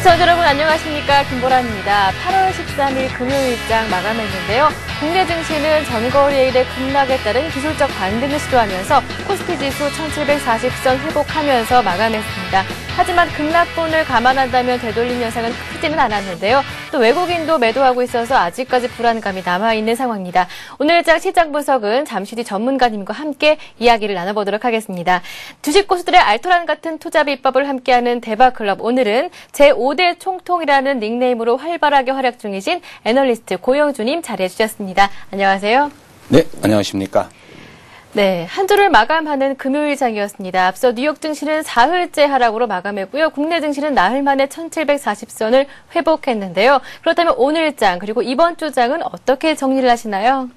시청자 여러분 안녕하십니까, 김보라입니다. 8월 13일 금요일장 마감했는데요. 국내 증시는 전거래일의 급락에 따른 기술적 반등을 시도하면서 코스피 지수 1740선 회복하면서 마감했습니다. 하지만 급락분을 감안한다면 되돌림 현상은 크지는 않았는데요. 또 외국인도 매도하고 있어서 아직까지 불안감이 남아있는 상황입니다. 오늘장 시장 분석은 잠시 뒤 전문가님과 함께 이야기를 나눠보도록 하겠습니다. 주식 고수들의 알토란 같은 투자 비법을 함께하는 대박클럽, 오늘은 제5대 총통이라는 닉네임으로 활발하게 활약 중이신 애널리스트 고영주님 자리해 주셨습니다. 안녕하세요. 네, 안녕하십니까. 네, 한 주를 마감하는 금요일장이었습니다. 앞서 뉴욕 증시는 사흘째 하락으로 마감했고요. 국내 증시는 나흘 만에 1740선을 회복했는데요. 그렇다면 오늘장 그리고 이번 주장은 어떻게 정리를 하시나요?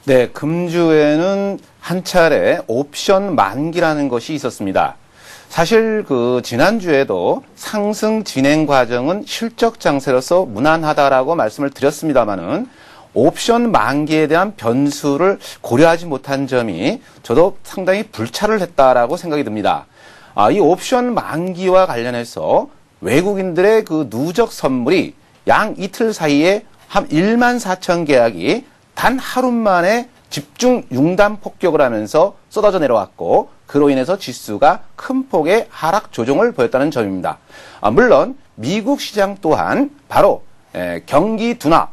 네, 금주에는 한 차례 옵션 만기라는 것이 있었습니다. 사실 지난주에도 상승 진행 과정은 실적 장세로서 무난하다라고 말씀을 드렸습니다만은 옵션 만기에 대한 변수를 고려하지 못한 점이 저도 상당히 불찰을 했다라고 생각이 듭니다. 이 옵션 만기와 관련해서 외국인들의 누적 선물이 양 이틀 사이에 한 1만 4천 계약이 단 하루 만에 집중 융단 폭격을 하면서 쏟아져 내려왔고, 그로 인해서 지수가 큰 폭의 하락 조정을 보였다는 점입니다. 물론 미국 시장 또한 바로 경기 둔화,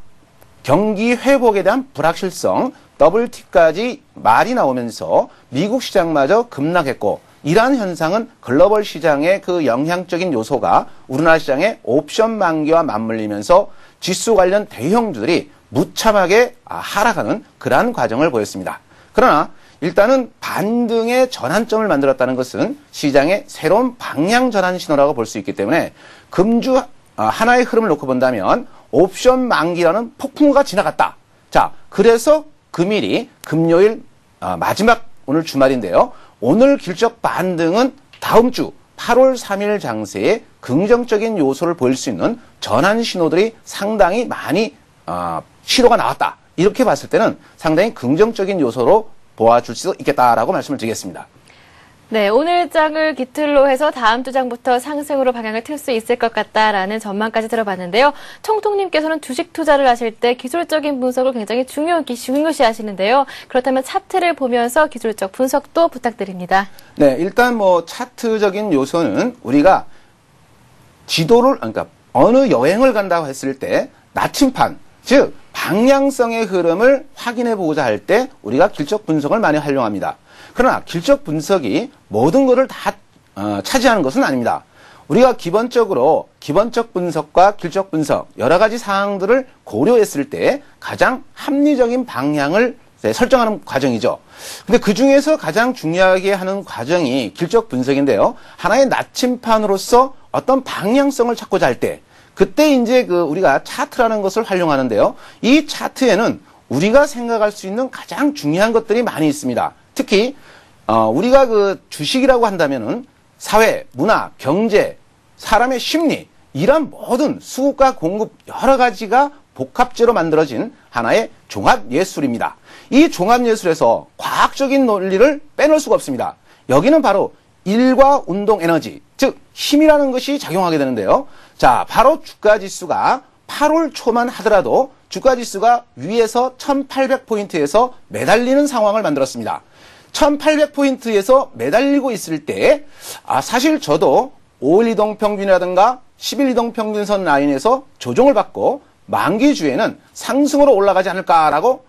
경기 회복에 대한 불확실성, WT까지 말이 나오면서 미국 시장마저 급락했고, 이러한 현상은 글로벌 시장의 영향적인 요소가 우리나라 시장의 옵션 만기와 맞물리면서 지수 관련 대형주들이 무참하게 하락하는 그러한 과정을 보였습니다. 그러나 일단은 반등의 전환점을 만들었다는 것은 시장의 새로운 방향 전환 신호라고 볼 수 있기 때문에 금주 하나의 흐름을 놓고 본다면 옵션 만기라는 폭풍우가 지나갔다. 자, 그래서 금일이 금요일 마지막 오늘 주말인데요. 오늘 길적 반등은 다음 주 8월 3일 장세에 긍정적인 요소를 보일 수 있는 전환 신호들이 상당히 많이 시도가 나왔다. 이렇게 봤을 때는 상당히 긍정적인 요소로 보아줄 수 있겠다라고 말씀을 드리겠습니다. 네, 오늘 장을 기틀로 해서 다음 주 장부터 상승으로 방향을 틀 수 있을 것 같다라는 전망까지 들어봤는데요. 총통님께서는 주식 투자를 하실 때 기술적인 분석을 굉장히 중요시 하시는데요. 그렇다면 차트를 보면서 기술적 분석도 부탁드립니다. 네, 일단 차트적인 요소는 우리가 지도를, 그러니까 어느 여행을 간다고 했을 때 나침판, 즉 방향성의 흐름을 확인해 보고자 할 때 우리가 길적 분석을 많이 활용합니다. 그러나 길적 분석이 모든 것을 다 차지하는 것은 아닙니다. 우리가 기본적으로 기본적 분석과 길적 분석 여러 가지 사항들을 고려했을 때 가장 합리적인 방향을 설정하는 과정이죠. 근데 그 중에서 가장 중요하게 하는 과정이 길적 분석인데요. 하나의 나침판으로서 어떤 방향성을 찾고자 할 때, 그때 이제 우리가 차트라는 것을 활용하는데요. 이 차트에는 우리가 생각할 수 있는 가장 중요한 것들이 많이 있습니다. 특히 우리가 주식이라고 한다면은 사회, 문화, 경제, 사람의 심리, 이런 모든 수급과 공급 여러 가지가 복합제로 만들어진 하나의 종합예술입니다. 이 종합예술에서 과학적인 논리를 빼놓을 수가 없습니다. 여기는 바로 일과 운동 에너지, 즉 힘이라는 것이 작용하게 되는데요. 자, 바로 주가지수가 8월 초만 하더라도 주가지수가 위에서 1800포인트에서 매달리는 상황을 만들었습니다. 1800포인트에서 매달리고 있을 때 사실 저도 5일 이동평균이라든가 10일 이동평균선 라인에서 조정을 받고 만기주에는 상승으로 올라가지 않을까라고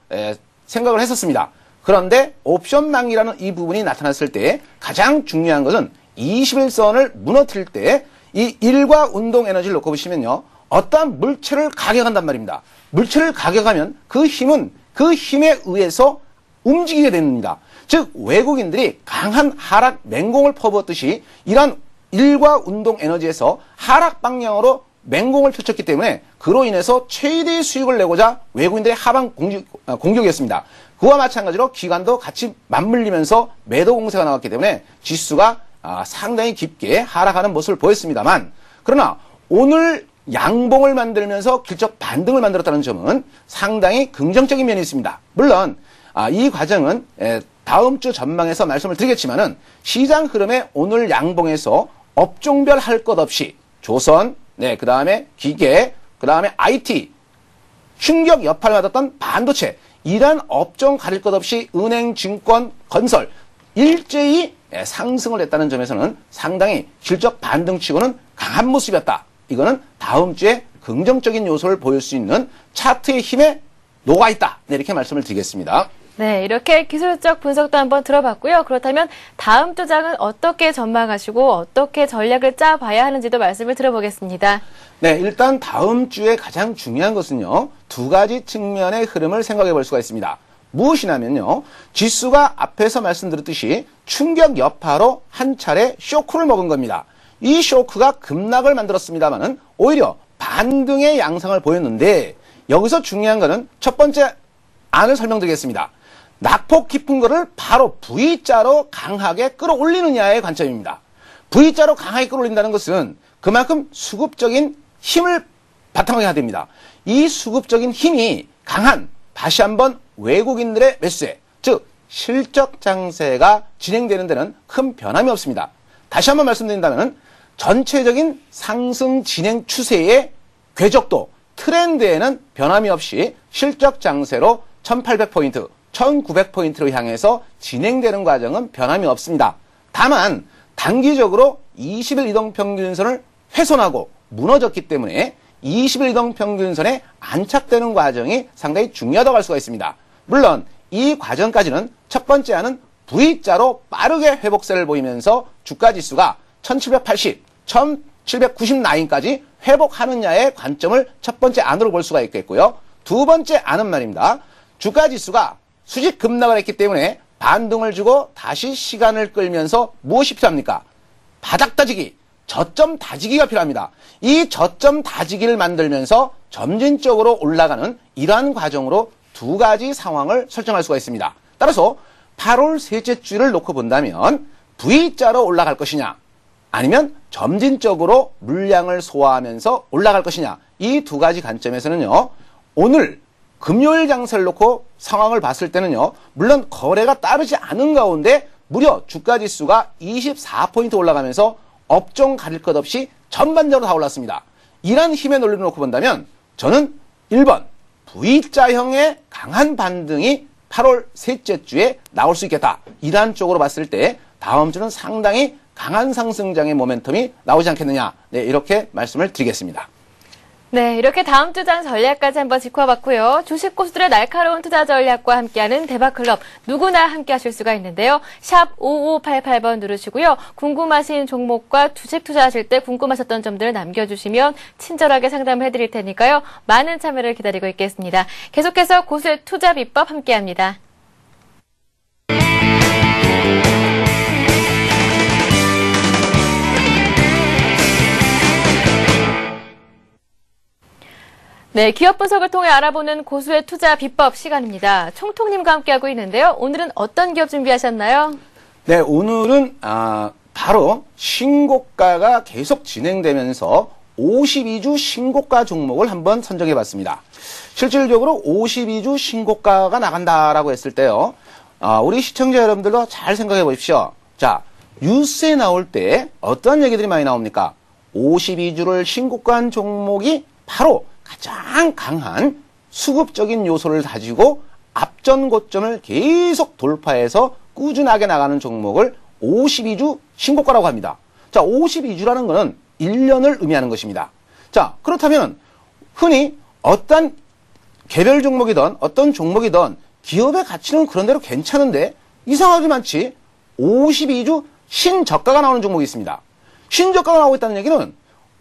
생각을 했었습니다. 그런데 옵션 만기라는 이 부분이 나타났을 때 가장 중요한 것은 21선을 무너뜨릴 때 이 일과 운동 에너지를 놓고 보시면요. 어떠한 물체를 가격한단 말입니다. 물체를 가격하면 그 힘에 의해서 움직이게 됩니다. 즉 외국인들이 강한 하락 맹공을 퍼부었듯이 이러한 일과 운동 에너지에서 하락 방향으로 맹공을 펼쳤기 때문에 그로 인해서 최대의 수익을 내고자 외국인들의 하방 공격이었습니다. 그와 마찬가지로 기관도 같이 맞물리면서 매도 공세가 나왔기 때문에 지수가 상당히 깊게 하락하는 모습을 보였습니다만, 그러나 오늘 양봉을 만들면서 길적 반등을 만들었다는 점은 상당히 긍정적인 면이 있습니다. 물론 이 과정은 다음 주 전망에서 말씀을 드리겠지만은 시장 흐름의 오늘 양봉에서 업종별 할 것 없이 조선, 네, 그 다음에 기계, 그 다음에 IT, 충격 여파를 받았던 반도체, 이러한 업종 가릴 것 없이 은행, 증권, 건설, 일제히 상승을 했다는 점에서는 상당히 실적 반등치고는 강한 모습이었다. 이거는 다음 주에 긍정적인 요소를 보일 수 있는 차트의 힘에 녹아있다. 네, 이렇게 말씀을 드리겠습니다. 네, 이렇게 기술적 분석도 한번 들어봤고요. 그렇다면 다음 주 장은 어떻게 전망하시고 어떻게 전략을 짜봐야 하는지도 말씀을 들어보겠습니다. 네, 일단 다음 주에 가장 중요한 것은요, 두 가지 측면의 흐름을 생각해 볼 수가 있습니다. 무엇이냐면요, 지수가 앞에서 말씀드렸듯이 충격 여파로 한 차례 쇼크를 먹은 겁니다. 이 쇼크가 급락을 만들었습니다만은 오히려 반등의 양상을 보였는데, 여기서 중요한 것은 첫 번째 안을 설명드리겠습니다. 낙폭 깊은 거를 바로 V자로 강하게 끌어올리느냐의 관점입니다. V자로 강하게 끌어올린다는 것은 그만큼 수급적인 힘을 바탕하게 해야 됩니다. 이 수급적인 힘이 강한, 다시 한번 외국인들의 매수세, 즉 실적 장세가 진행되는 데는 큰 변함이 없습니다. 다시 한번 말씀드린다면 전체적인 상승 진행 추세의 궤적도, 트렌드에는 변함이 없이 실적 장세로 1800포인트, 1900포인트로 향해서 진행되는 과정은 변함이 없습니다. 다만 단기적으로 20일 이동평균선을 훼손하고 무너졌기 때문에 20일 이동평균선에 안착되는 과정이 상당히 중요하다고 할 수가 있습니다. 물론 이 과정까지는 첫 번째 안은 V자로 빠르게 회복세를 보이면서 주가지수가 1780, 1790 라인까지 회복하느냐의 관점을 첫 번째 안으로 볼 수가 있겠고요. 두 번째 안은 말입니다. 주가지수가 수직 급락을 했기 때문에 반등을 주고 다시 시간을 끌면서 무엇이 필요합니까? 바닥 다지기, 저점 다지기가 필요합니다. 이 저점 다지기를 만들면서 점진적으로 올라가는 이러한 과정으로 두 가지 상황을 설정할 수가 있습니다. 따라서 8월 셋째 주를 놓고 본다면 V자로 올라갈 것이냐, 아니면 점진적으로 물량을 소화하면서 올라갈 것이냐, 이 두 가지 관점에서는요, 오늘 금요일 장세를 놓고 상황을 봤을 때는요, 물론 거래가 따르지 않은 가운데 무려 주가지수가 24포인트 올라가면서 업종 가릴 것 없이 전반적으로 다 올랐습니다. 이러한 힘의 논리를 놓고 본다면 저는 1번 V자형의 강한 반등이 8월 셋째 주에 나올 수 있겠다. 이러한 쪽으로 봤을 때 다음 주는 상당히 강한 상승장의 모멘텀이 나오지 않겠느냐. 네, 이렇게 말씀을 드리겠습니다. 네, 이렇게 다음 주 장 전략까지 한번 짚어봤고요. 주식 고수들의 날카로운 투자 전략과 함께하는 대박클럽, 누구나 함께하실 수가 있는데요. 샵 5588번 누르시고요. 궁금하신 종목과 주식 투자하실 때 궁금하셨던 점들을 남겨주시면 친절하게 상담을 해드릴 테니까요. 많은 참여를 기다리고 있겠습니다. 계속해서 고수의 투자 비법 함께합니다. 네, 기업 분석을 통해 알아보는 고수의 투자 비법 시간입니다. 총통님과 함께하고 있는데요. 오늘은 어떤 기업 준비하셨나요? 네, 오늘은 바로 신고가가 계속 진행되면서 52주 신고가 종목을 한번 선정해봤습니다. 실질적으로 52주 신고가가 나간다라고 했을 때요, 우리 시청자 여러분들도 잘 생각해 보십시오. 자, 뉴스에 나올 때 어떤 얘기들이 많이 나옵니까? 52주를 신고가한 종목이 바로 가장 강한 수급적인 요소를 가지고 앞전 고점을 계속 돌파해서 꾸준하게 나가는 종목을 52주 신고가라고 합니다. 자, 52주라는 것은 1년을 의미하는 것입니다. 자, 그렇다면 흔히 어떤 개별 종목이든 어떤 종목이든 기업의 가치는 그런대로 괜찮은데 이상하게 많지 52주 신저가가 나오는 종목이 있습니다. 신저가가 나오고 있다는 얘기는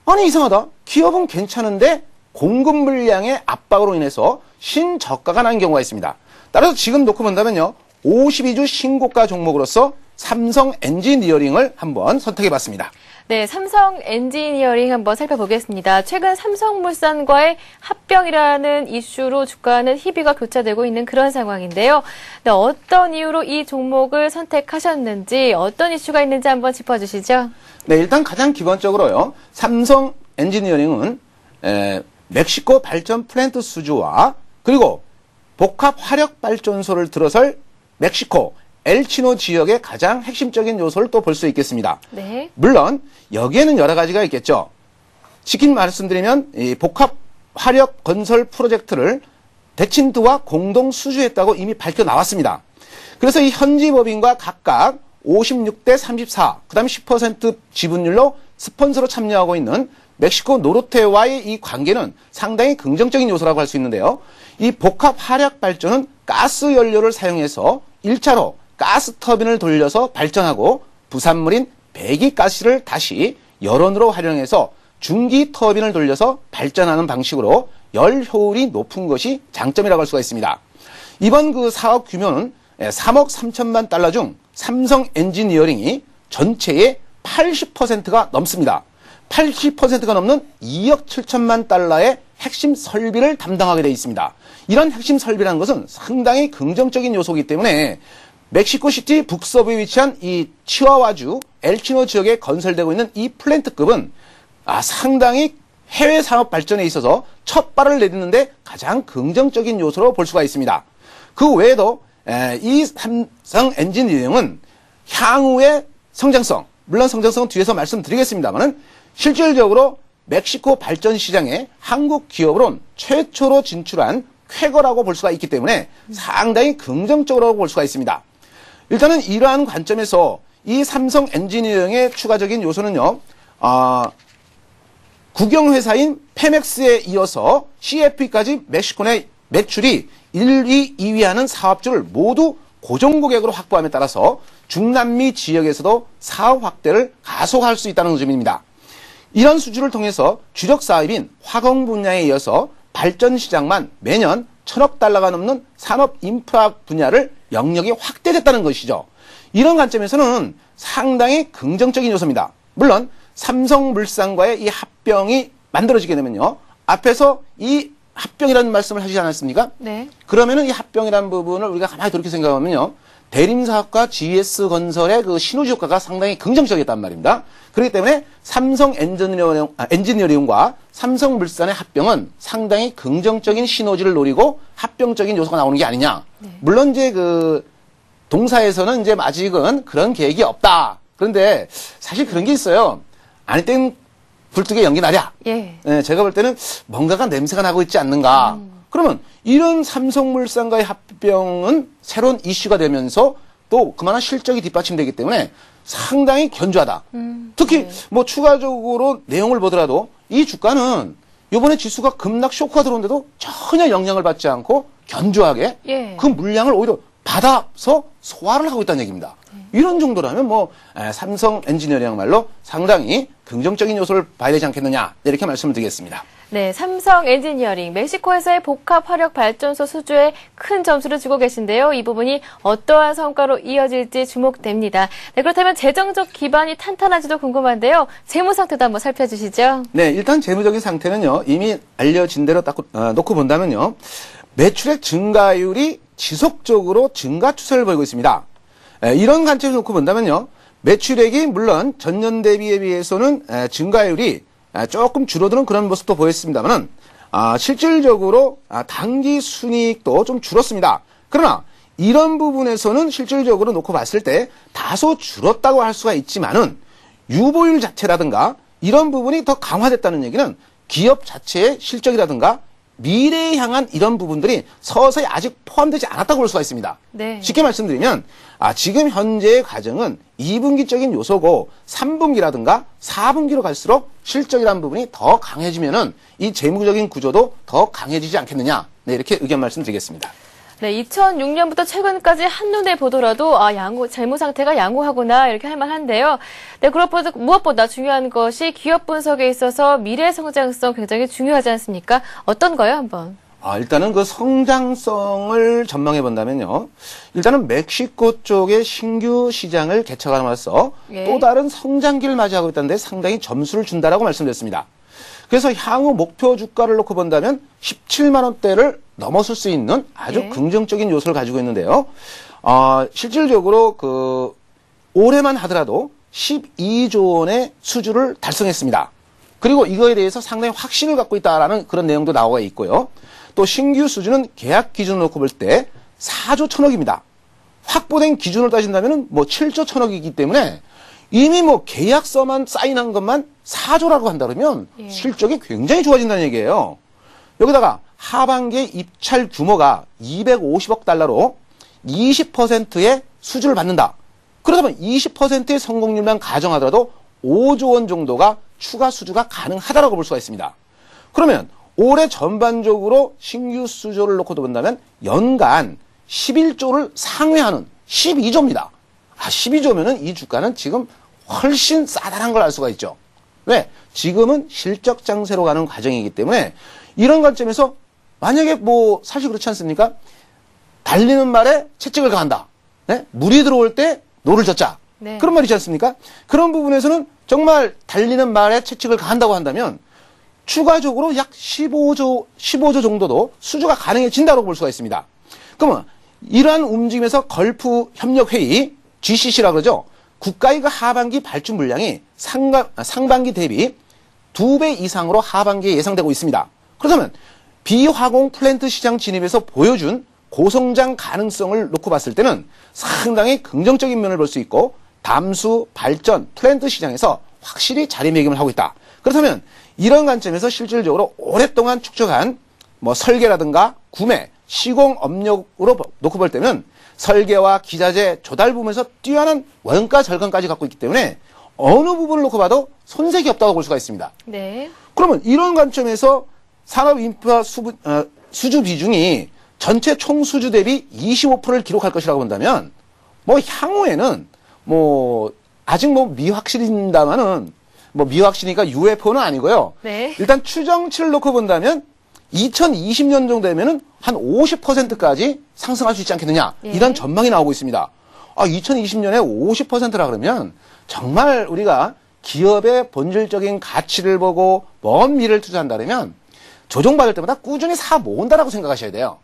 아니 이상하다. 기업은 괜찮은데 공급 물량의 압박으로 인해서 신저가가 난 경우가 있습니다. 따라서 지금 놓고 본다면요, 52주 신고가 종목으로서 삼성 엔지니어링을 한번 선택해봤습니다. 네, 삼성 엔지니어링 한번 살펴보겠습니다. 최근 삼성물산과의 합병이라는 이슈로 주가는 희비가 교차되고 있는 그런 상황인데요. 네, 어떤 이유로 이 종목을 선택하셨는지, 어떤 이슈가 있는지 한번 짚어주시죠. 네, 일단 가장 기본적으로요, 삼성 엔지니어링은 멕시코 발전 플랜트 수주와 그리고 복합 화력 발전소를 들어설 멕시코 엘치노 지역의 가장 핵심적인 요소를 또 볼 수 있겠습니다. 네. 물론 여기에는 여러 가지가 있겠죠. 쉽게 말씀드리면 이 복합 화력 건설 프로젝트를 대친투와 공동 수주했다고 이미 밝혀 나왔습니다. 그래서 이 현지 법인과 각각 56대 34, 그 다음에 10% 지분율로 스폰서로 참여하고 있는 멕시코 노르테와의 이 관계는 상당히 긍정적인 요소라고 할 수 있는데요. 이 복합 화력 발전은 가스 연료를 사용해서 1차로 가스 터빈을 돌려서 발전하고 부산물인 배기가스를 다시 열원으로 활용해서 중기 터빈을 돌려서 발전하는 방식으로 열 효율이 높은 것이 장점이라고 할 수가 있습니다. 이번 그 사업 규모는 3억 3천만 달러 중 삼성 엔지니어링이 전체의 80%가 넘습니다. 80%가 넘는 2억 7천만 달러의 핵심 설비를 담당하게 되어 있습니다. 이런 핵심 설비라는 것은 상당히 긍정적인 요소이기 때문에 멕시코시티 북서부에 위치한 이 치와와주 엘치노 지역에 건설되고 있는 이 플랜트급은 상당히 해외 산업 발전에 있어서 첫 발을 내딛는데 가장 긍정적인 요소로 볼 수가 있습니다. 그 외에도 이 삼성 엔지니어링은 향후의 성장성, 물론 성장성은 뒤에서 말씀드리겠습니다만은 실질적으로 멕시코 발전 시장에 한국 기업으로는 최초로 진출한 쾌거라고 볼 수가 있기 때문에 상당히 긍정적으로 볼 수가 있습니다. 일단은 이러한 관점에서 이 삼성 엔지니어링의 추가적인 요소는요, 국영회사인 페맥스에 이어서 CFE까지 멕시코 내 매출이 1위, 2위 하는 사업주를 모두 고정고객으로 확보함에 따라서 중남미 지역에서도 사업 확대를 가속할 수 있다는 점입니다. 이런 수주를 통해서 주력 사업인 화공 분야에 이어서 발전 시장만 매년 1,000억 달러가 넘는 산업 인프라 분야를 영역이 확대됐다는 것이죠. 이런 관점에서는 상당히 긍정적인 요소입니다. 물론 삼성물산과의 이 합병이 만들어지게 되면요, 앞에서 이 합병이라는 말씀을 하시지 않았습니까? 네. 그러면은 이 합병이라는 부분을 우리가 가만히 그렇게 생각하면요, 대림사업과 GS건설의 그 시너지 효과가 상당히 긍정적이었단 말입니다. 그렇기 때문에 삼성 엔지니어링과 삼성물산의 합병은 상당히 긍정적인 시너지를 노리고 합병적인 요소가 나오는 게 아니냐. 네. 물론 이제 그 동사에서는 이제 아직은 그런 계획이 없다. 그런데 사실 그런 게 있어요. 아닐 땐 굴뚝에 연기 나랴. 예. 네, 제가 볼 때는 뭔가가 냄새가 나고 있지 않는가. 그러면 이런 삼성물산과의 합병은 새로운 이슈가 되면서 또 그만한 실적이 뒷받침되기 때문에 상당히 견조하다. 특히 네. 뭐 추가적으로 내용을 보더라도 이 주가는 이번에 지수가 급락 쇼크가 들어오는데도 전혀 영향을 받지 않고 견조하게 예. 그 물량을 오히려 받아서 소화를 하고 있다는 얘기입니다. 이런 정도라면 뭐 삼성 엔지니어링야말로 상당히 긍정적인 요소를 봐야 되지 않겠느냐, 이렇게 말씀을 드리겠습니다. 네, 삼성 엔지니어링, 멕시코에서의 복합 화력 발전소 수주에 큰 점수를 주고 계신데요. 이 부분이 어떠한 성과로 이어질지 주목됩니다. 네, 그렇다면 재정적 기반이 탄탄한지도 궁금한데요. 재무 상태도 한번 살펴주시죠. 네, 일단 재무적인 상태는요, 이미 알려진 대로 딱 놓고 본다면요, 매출액 증가율이 지속적으로 증가 추세를 보이고 있습니다. 이런 관점에서 놓고 본다면요, 매출액이 물론 전년 대비에 비해서는 증가율이 조금 줄어드는 그런 모습도 보였습니다만은 실질적으로 당기 순이익도 좀 줄었습니다. 그러나 이런 부분에서는 실질적으로 놓고 봤을 때 다소 줄었다고 할 수가 있지만은 유보율 자체라든가 이런 부분이 더 강화됐다는 얘기는 기업 자체의 실적이라든가 미래에 향한 이런 부분들이 서서히 아직 포함되지 않았다고 볼 수가 있습니다. 네. 쉽게 말씀드리면 지금 현재의 과정은 2분기적인 요소고 3분기라든가 4분기로 갈수록 실적이라는 부분이 더 강해지면은 이 재무적인 구조도 더 강해지지 않겠느냐. 네, 이렇게 의견 말씀드리겠습니다. 네, 2006년부터 최근까지 한눈에 보더라도 재무 상태가 양호하구나 이렇게 할 만한데요. 네, 그렇보다 무엇보다 중요한 것이 기업 분석에 있어서 미래 성장성 굉장히 중요하지 않습니까? 어떤가요, 한번? 일단은 그 성장성을 전망해 본다면요. 일단은 멕시코 쪽의 신규 시장을 개척함으로써 예. 또 다른 성장기를 맞이하고 있다는데 상당히 점수를 준다라고 말씀드렸습니다. 그래서 향후 목표 주가를 놓고 본다면 17만 원대를 넘어설 수 있는 아주 예. 긍정적인 요소를 가지고 있는데요. 실질적으로 올해만 하더라도 12조 원의 수주를 달성했습니다. 그리고 이거에 대해서 상당히 확신을 갖고 있다라는 그런 내용도 나와 있고요. 또 신규 수주는 계약 기준을 놓고 볼 때 4조 1,000억입니다. 확보된 기준으로 따진다면 7조 1,000억이기 때문에 이미 계약서만 사인한 것만 4조라고 한다 그러면 예. 실적이 굉장히 좋아진다는 얘기예요. 여기다가 하반기에 입찰 규모가 250억 달러로 20%의 수주를 받는다. 그렇다면 20%의 성공률만 가정하더라도 5조 원 정도가 추가 수주가 가능하다라고 볼 수가 있습니다. 그러면 올해 전반적으로 신규 수주를 놓고도 본다면 연간 11조를 상회하는 12조입니다. 12조면은 이 주가는 지금 훨씬 싸다는 걸 알 수가 있죠. 왜? 지금은 실적 장세로 가는 과정이기 때문에 이런 관점에서 만약에 뭐 사실 그렇지 않습니까? 달리는 말에 채찍을 가한다. 네? 물이 들어올 때 노를 젓자. 네. 그런 말이지 않습니까? 그런 부분에서는 정말 달리는 말에 채찍을 가한다고 한다면 추가적으로 약 15조 정도도 수주가 가능해진다고 볼 수가 있습니다. 그러면 이러한 움직임에서 걸프 협력회의, GCC라고 그러죠. 국가의 그 하반기 발주 물량이 상반기 대비 2배 이상으로 하반기에 예상되고 있습니다. 그렇다면 비화공 플랜트 시장 진입에서 보여준 고성장 가능성을 놓고 봤을 때는 상당히 긍정적인 면을 볼 수 있고 담수, 발전, 플랜트 시장에서 확실히 자리매김을 하고 있다. 그렇다면 이런 관점에서 실질적으로 오랫동안 축적한 뭐 설계라든가 구매, 시공 업력으로 놓고 볼 때는 설계와 기자재, 조달 부분에서 뛰어난 원가 절감까지 갖고 있기 때문에 어느 부분을 놓고 봐도 손색이 없다고 볼 수가 있습니다. 네. 그러면 이런 관점에서 산업 인프라 수주 비중이 전체 총 수주 대비 25%를 기록할 것이라고 본다면 뭐 향후에는 뭐 아직 뭐 미확실입니다만은 뭐 미확실이니까 UFO는 아니고요. 네. 일단 추정치를 놓고 본다면 2020년 정도 되면은 한 50%까지 상승할 수 있지 않겠느냐. 예. 이런 전망이 나오고 있습니다. 2020년에 50%라 그러면 정말 우리가 기업의 본질적인 가치를 보고 먼 미래를 투자한다면 조정받을 때마다 꾸준히 사 모은다라고 생각하셔야 돼요.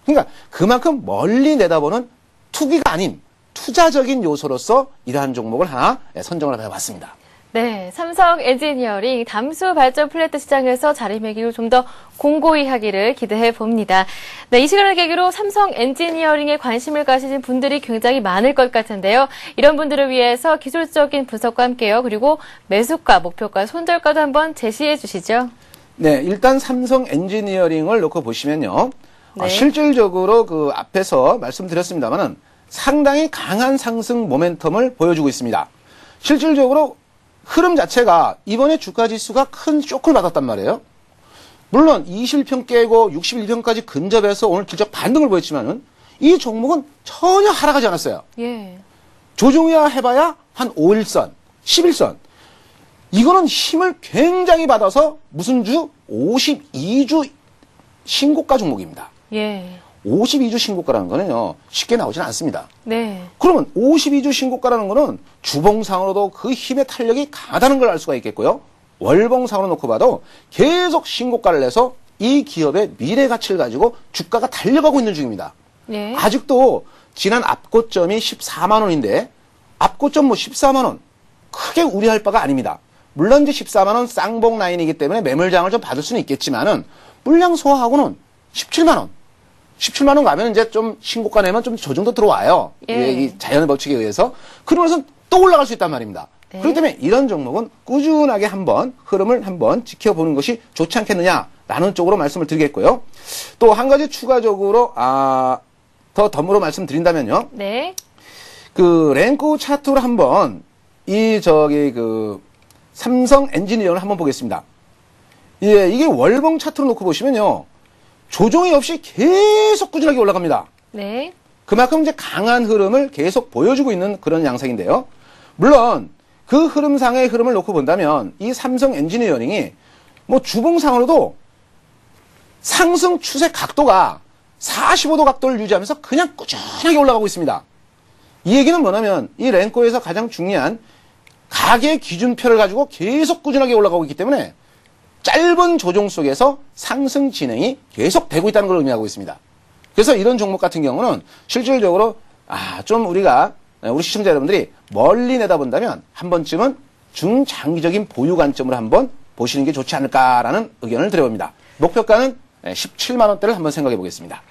그러니까 그만큼 멀리 내다보는 투기가 아닌 투자적인 요소로서 이러한 종목을 하나 선정을 해봤습니다. 네, 삼성 엔지니어링 담수 발전 플랜트 시장에서 자리매김을 좀 더 공고히 하기를 기대해 봅니다. 네, 이 시간을 계기로 삼성 엔지니어링에 관심을 가지신 분들이 굉장히 많을 것 같은데요. 이런 분들을 위해서 기술적인 분석과 함께요. 그리고 매수가, 목표가, 손절가도 한번 제시해 주시죠. 네, 일단 삼성 엔지니어링을 놓고 보시면요. 네. 실질적으로 그 앞에서 말씀드렸습니다만은 상당히 강한 상승 모멘텀을 보여주고 있습니다. 실질적으로 흐름 자체가 이번에 주가 지수가 큰 쇼크를 받았단 말이에요. 물론 21평 깨고 61평까지 근접해서 오늘 기적 반등을 보였지만은 이 종목은 전혀 하락하지 않았어요. 예. 조종이야 해봐야 한 5일선, 11선. 이거는 힘을 굉장히 받아서 무슨 주? 52주 신고가 종목입니다. 예. 52주 신고가라는 거는요, 쉽게 나오진 않습니다. 네. 그러면 52주 신고가라는 거는 주봉상으로도 그 힘의 탄력이 강하다는 걸 알 수가 있겠고요. 월봉상으로 놓고 봐도 계속 신고가를 내서 이 기업의 미래 가치를 가지고 주가가 달려가고 있는 중입니다. 예. 아직도 지난 앞고점이 14만 원인데 앞고점 뭐 14만 원 크게 우려할 바가 아닙니다. 물론 이제 14만 원 쌍봉 라인이기 때문에 매물장을 좀 받을 수는 있겠지만은 물량 소화하고는 17만 원. 17만 원 가면 이제 좀 신고가 내면 좀 저 정도 들어와요. 예. 이 자연의 법칙에 의해서. 그러면서 또 올라갈 수 있단 말입니다. 네. 그렇기 때문에 이런 종목은 꾸준하게 한번 흐름을 한번 지켜보는 것이 좋지 않겠느냐라는 쪽으로 말씀을 드리겠고요. 또 한 가지 추가적으로 더 덤으로 말씀드린다면요. 네. 그 랭크 차트로 한번 삼성 엔지니어를 한번 보겠습니다. 예, 이게 월봉 차트로 놓고 보시면요. 조정이 없이 계속 꾸준하게 올라갑니다. 네. 그만큼 이제 강한 흐름을 계속 보여주고 있는 그런 양상인데요. 물론 그 흐름상의 흐름을 놓고 본다면 이 삼성 엔지니어링이 뭐 주봉상으로도 상승 추세 각도가 45도 각도를 유지하면서 그냥 꾸준하게 올라가고 있습니다. 이 얘기는 뭐냐면 이 랭커에서 가장 중요한 가계 기준표를 가지고 계속 꾸준하게 올라가고 있기 때문에 짧은 조정 속에서 상승 진행이 계속 되고 있다는 걸 의미하고 있습니다. 그래서 이런 종목 같은 경우는 실질적으로 좀 우리가 우리 시청자 여러분들이 멀리 내다본다면 한 번쯤은 중장기적인 보유 관점으로 한번 보시는 게 좋지 않을까라는 의견을 드려봅니다. 목표가는 17만 원대를 한번 생각해 보겠습니다.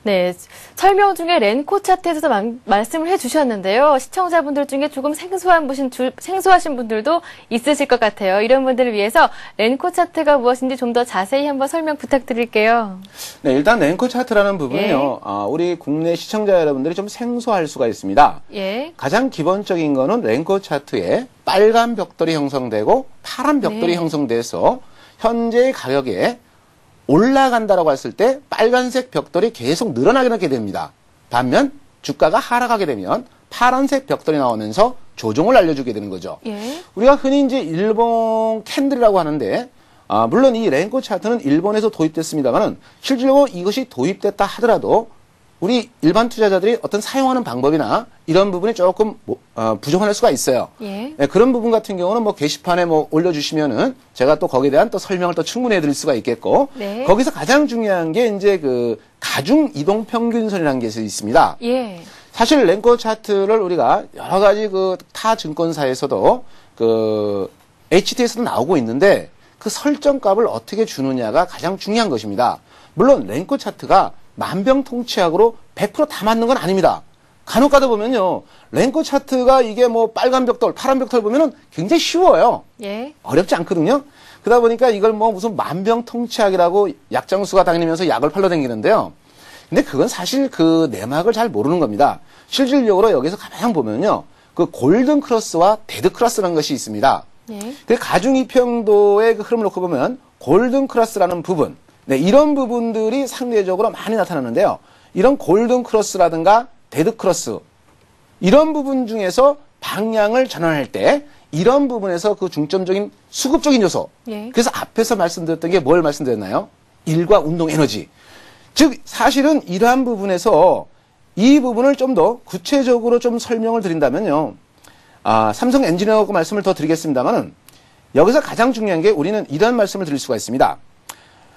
네, 설명 중에 렌코 차트에서도 말씀을 해주셨는데요. 시청자분들 중에 조금 생소하신 분들도 있으실 것 같아요. 이런 분들을 위해서 렌코 차트가 무엇인지 좀 더 자세히 한번 설명 부탁드릴게요. 네, 일단 렌코 차트라는 부분은요, 우리 국내 시청자 여러분들이 좀 생소할 수가 있습니다. 예. 가장 기본적인 거는 렌코 차트에 빨간 벽돌이 형성되고 파란 벽돌이 형성돼서 현재의 가격에 올라간다라고 했을 때 빨간색 벽돌이 계속 늘어나게 됩니다. 반면 주가가 하락하게 되면 파란색 벽돌이 나오면서 조정을 알려주게 되는 거죠. 예. 우리가 흔히 이제 일본 캔들이라고 하는데, 물론 이 렌코 차트는 일본에서 도입됐습니다만은 실질적으로 이것이 도입됐다 하더라도 우리 일반 투자자들이 어떤 사용하는 방법이나 이런 부분이 조금 부족할 수가 있어요. 예. 네, 그런 부분 같은 경우는 뭐 게시판에 뭐 올려주시면은 제가 또 거기에 대한 또 설명을 또 충분히 해드릴 수가 있겠고, 네. 거기서 가장 중요한 게 이제 그 가중 이동 평균선이라는 게 있습니다. 예. 사실 렌코 차트를 우리가 여러 가지 그 타 증권사에서도 그 HT에서도 나오고 있는데 그 설정값을 어떻게 주느냐가 가장 중요한 것입니다. 물론 렌코 차트가 만병통치약으로 100% 다 맞는 건 아닙니다. 간혹 가다 보면요, 렌코 차트가 이게 뭐 빨간 벽돌, 파란 벽돌 보면은 굉장히 쉬워요. 예. 어렵지 않거든요. 그러다 보니까 이걸 뭐 무슨 만병통치약이라고 약장수가 다니면서 약을 팔러 다니는데요. 근데 그건 사실 그 내막을 잘 모르는 겁니다. 실질적으로 여기서 가만 보면요, 그 골든 크로스와 데드 크로스라는 것이 있습니다. 예. 그 가중이평도의 그 흐름을 놓고 보면 골든 크로스라는 부분, 네, 이런 부분들이 상대적으로 많이 나타나는데요. 이런 골든 크로스라든가 데드 크로스, 이런 부분 중에서 방향을 전환할 때 이런 부분에서 그 중점적인 수급적인 요소. 예. 그래서 앞에서 말씀드렸던 게 뭘 말씀드렸나요? 일과 운동 에너지. 즉 사실은 이러한 부분에서 이 부분을 좀 더 구체적으로 좀 설명을 드린다면요. 삼성 엔지니어하고 말씀을 더 드리겠습니다만은 여기서 가장 중요한 게 우리는 이런 말씀을 드릴 수가 있습니다.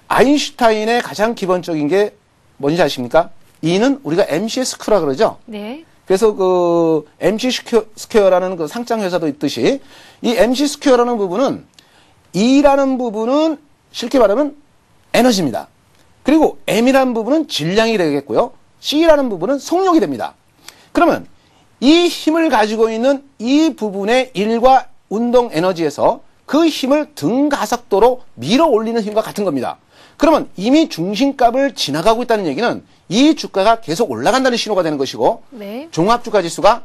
아인슈타인의 가장 기본적인 게 뭔지 아십니까? E는 우리가 MC 스퀘어라 그러죠? 네. 그래서 그 MC 스퀘어라는 그 상장 회사도 있듯이 이 MC 스퀘어라는 부분은 E라는 부분은 쉽게 말하면 에너지입니다. 그리고 M이라는 부분은 질량이 되겠고요. C라는 부분은 속력이 됩니다. 그러면 이 힘을 가지고 있는 이 부분의 일과 운동 에너지에서 그 힘을 등가속도로 밀어 올리는 힘과 같은 겁니다. 그러면 이미 중심값을 지나가고 있다는 얘기는 이 주가가 계속 올라간다는 신호가 되는 것이고, 네. 종합주가 지수가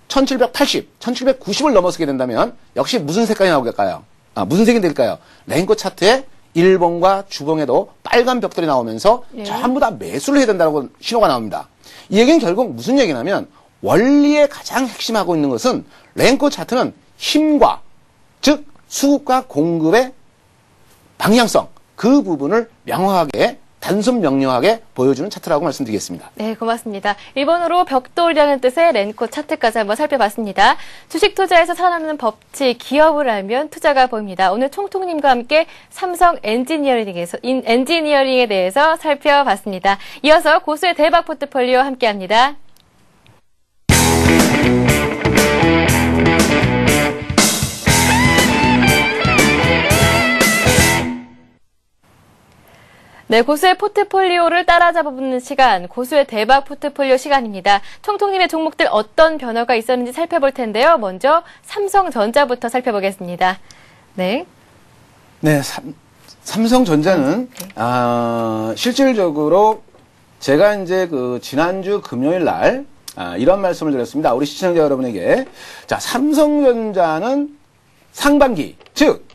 1780, 1790을 넘어서게 된다면 역시 무슨 색깔이 나오겠까요? 무슨 색이 될까요? 렌코 차트에 일본과 주봉에도 빨간 벽돌이 나오면서 예. 전부 다 매수를 해야 된다고 신호가 나옵니다. 이 얘기는 결국 무슨 얘기냐면 원리의 가장 핵심하고 있는 것은 렌코 차트는 힘과, 즉 수급과 공급의 방향성, 그 부분을 명확하게 단순 명료하게 보여주는 차트라고 말씀드리겠습니다. 네, 고맙습니다. 일본어로 벽돌이라는 뜻의 렌코 차트까지 한번 살펴봤습니다. 주식 투자에서 살아남는 법칙, 기업을 알면 투자가 보입니다. 오늘 총통님과 함께 삼성 엔지니어링에 대해서 살펴봤습니다. 이어서 고수의 대박 포트폴리오 함께합니다. 네, 고수의 포트폴리오를 따라잡아보는 시간, 고수의 대박 포트폴리오 시간입니다. 총통님의 종목들 어떤 변화가 있었는지 살펴볼 텐데요. 먼저 삼성전자부터 살펴보겠습니다. 네. 네, 삼성전자는 실질적으로 제가 이제 그 지난주 금요일 날 이런 말씀을 드렸습니다. 우리 시청자 여러분에게. 자, 삼성전자는 상반기, 즉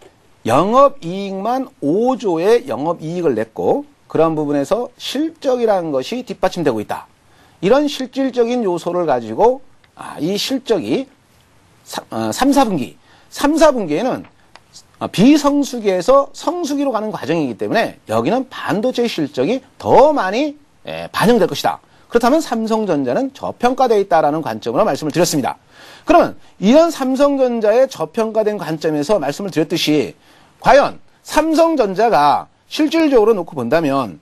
영업이익만 5조의 영업이익을 냈고 그런 부분에서 실적이라는 것이 뒷받침되고 있다. 이런 실질적인 요소를 가지고 이 실적이 3, 4분기에는 비성수기에서 성수기로 가는 과정이기 때문에 여기는 반도체 실적이 더 많이 반영될 것이다. 그렇다면 삼성전자는 저평가되어 있다라는 관점으로 말씀을 드렸습니다. 그러면 이런 삼성전자의 저평가된 관점에서 말씀을 드렸듯이 과연 삼성전자가 실질적으로 놓고 본다면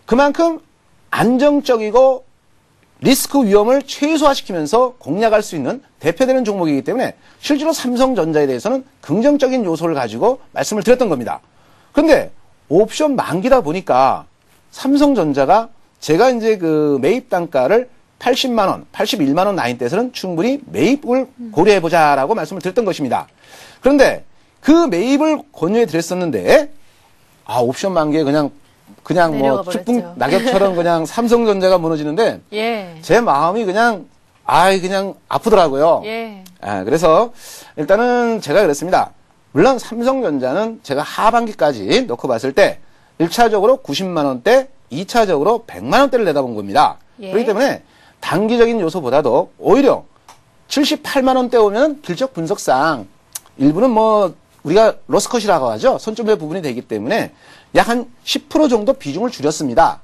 그만큼 안정적이고 리스크 위험을 최소화시키면서 공략할 수 있는 대표되는 종목이기 때문에 실제로 삼성전자에 대해서는 긍정적인 요소를 가지고 말씀을 드렸던 겁니다. 그런데 옵션 만기다 보니까 삼성전자가 제가 이제 그 매입 단가를 80만 원, 81만 원 나인대에서는 충분히 매입을 고려해 보자라고 말씀을 드렸던 것입니다. 그런데 그 매입을 권유해 드렸었는데 옵션 만기에 그냥 뭐 내려가 축풍 버렸죠. 낙엽처럼 그냥 삼성전자가 무너지는데 예. 제 마음이 그냥 아프더라고요. 예. 그래서 일단은 제가 그랬습니다. 물론 삼성전자는 제가 하반기까지 놓고 봤을 때 1차적으로 90만 원대, 2차적으로 100만 원대를 내다본 겁니다. 예. 그렇기 때문에 단기적인 요소보다도 오히려 78만 원대 오면 길적 분석상 일부는 뭐 우리가 로스컷이라고 하죠. 손절의 부분이 되기 때문에 약 한 10% 정도 비중을 줄였습니다.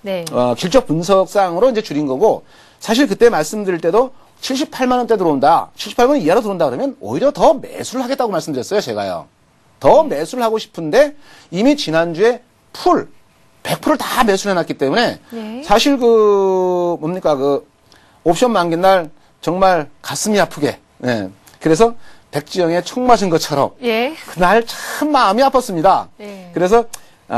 네. 길적 분석상으로 이제 줄인 거고, 사실 그때 말씀드릴 때도 78만 원대 들어온다, 78만 원 이하로 들어온다 그러면 오히려 더 매수를 하겠다고 말씀드렸어요, 제가요. 더 매수를 하고 싶은데 이미 지난주에 100%를 다 매수를 해놨기 때문에 네. 사실 옵션 만기 날 정말 가슴이 아프게, 그래서 백지영의 총 맞은 것처럼 예. 그날 참 마음이 아팠습니다. 네. 그래서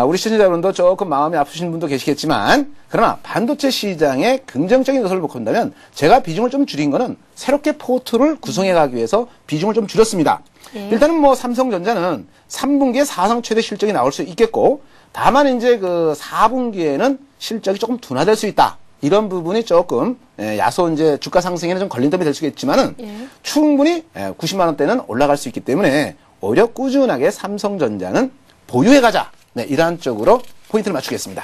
우리 시청자분도 조금 마음이 아프신 분도 계시겠지만, 그러나 반도체 시장의 긍정적인 요소를 본다면 제가 비중을 좀 줄인 거는 새롭게 포트를 구성해 가기 위해서 비중을 좀 줄였습니다. 예. 일단은 뭐 삼성전자는 3분기에 사상 최대 실적이 나올 수 있겠고, 다만 이제 그 4분기에는 실적이 조금 둔화될 수 있다. 이런 부분이 조금 야소 이제 주가 상승에는 좀 걸림돌이 될 수 있겠지만은 예. 충분히 90만 원대는 올라갈 수 있기 때문에 오히려 꾸준하게 삼성전자는 보유해 가자. 이러한 쪽으로 포인트를 맞추겠습니다.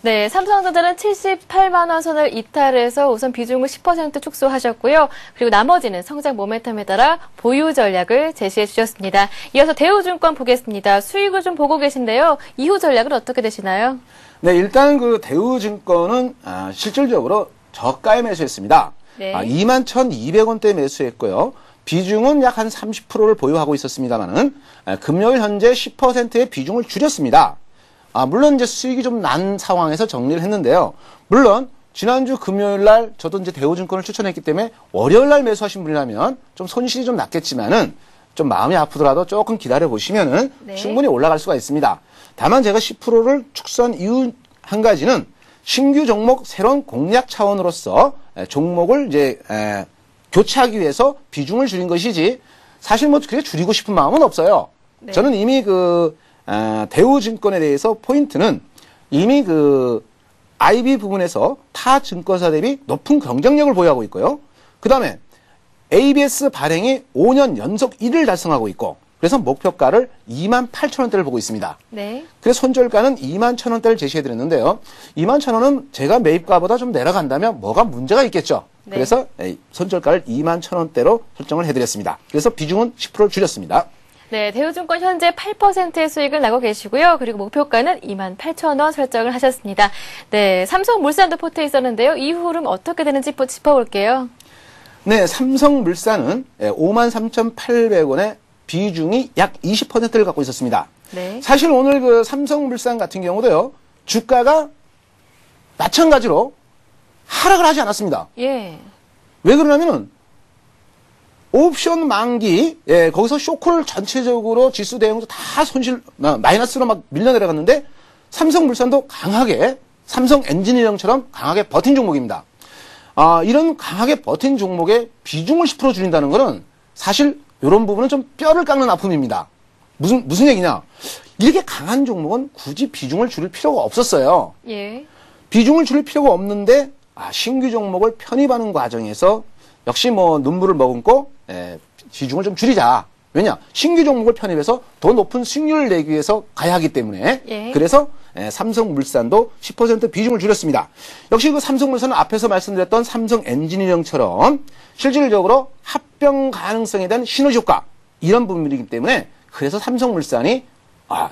네, 삼성전자는 78만 원 선을 이탈해서 우선 비중을 10% 축소하셨고요. 그리고 나머지는 성장 모멘텀에 따라 보유 전략을 제시해 주셨습니다. 이어서 대우증권 보겠습니다. 수익을 좀 보고 계신데요. 이후 전략은 어떻게 되시나요? 네, 일단 그 대우증권은 실질적으로 저가에 매수했습니다. 네. 21,200원대 매수했고요. 비중은 약 한 30%를 보유하고 있었습니다만은 금요일 현재 10%의 비중을 줄였습니다. 물론 이제 수익이 좀 난 상황에서 정리를 했는데요. 물론 지난주 금요일 날 저도 이제 대우증권을 추천했기 때문에 월요일 날 매수하신 분이라면 좀 손실이 좀 났겠지만은 좀 마음이 아프더라도 조금 기다려 보시면은 네. 충분히 올라갈 수가 있습니다. 다만 제가 10%를 축소한 이유 한 가지는 신규 종목 새로운 공략 차원으로서 종목을 이제 교체하기 위해서 비중을 줄인 것이지 사실 뭐 그렇게 줄이고 싶은 마음은 없어요. 네. 저는 이미 대우증권에 대해서 포인트는 이미 IB 부분에서 타 증권사 대비 높은 경쟁력을 보유하고 있고요. 그 다음에 ABS 발행이 5년 연속 1위를 달성하고 있고, 그래서 목표가를 28,000원대를 보고 있습니다. 네. 그래서 손절가는 21,000원대를 제시해드렸는데요. 21,000원은 제가 매입가보다 좀 내려간다면 뭐가 문제가 있겠죠. 네. 그래서 손절가를 21,000원대로 설정을 해드렸습니다. 그래서 비중은 10%를 줄였습니다. 네, 대우증권 현재 8%의 수익을 나고 계시고요. 그리고 목표가는 28,000원 설정을 하셨습니다. 네, 삼성물산도 포트에 있었는데요. 이후 흐름 어떻게 되는지 짚어볼게요. 네, 삼성물산은 53,800원의 비중이 약 20%를 갖고 있었습니다. 네. 사실 오늘 그 삼성물산 같은 경우도요, 주가가 마찬가지로 하락을 하지 않았습니다. 예. 왜 그러냐면은 옵션 만기, 거기서 쇼크를 전체적으로 지수 대응도 다 마이너스로 막 밀려 내려갔는데 삼성물산도 강하게 삼성 엔지니어링처럼 강하게 버틴 종목입니다. 이런 강하게 버틴 종목의 비중을 10% 줄인다는 것은 사실 이런 부분은 좀 뼈를 깎는 아픔입니다. 무슨 얘기냐? 이렇게 강한 종목은 굳이 비중을 줄일 필요가 없었어요. 예. 비중을 줄일 필요가 없는데 신규 종목을 편입하는 과정에서 역시 뭐 눈물을 머금고 비중을 좀 줄이자. 왜냐? 신규 종목을 편입해서 더 높은 수익률을 내기 위해서 가야 하기 때문에 예. 그래서 삼성물산도 10% 비중을 줄였습니다. 역시 그 삼성물산은 앞에서 말씀드렸던 삼성 엔지니어링처럼 실질적으로 합병 가능성에 대한 시너지 효과 이런 부분이기 때문에 그래서 삼성물산이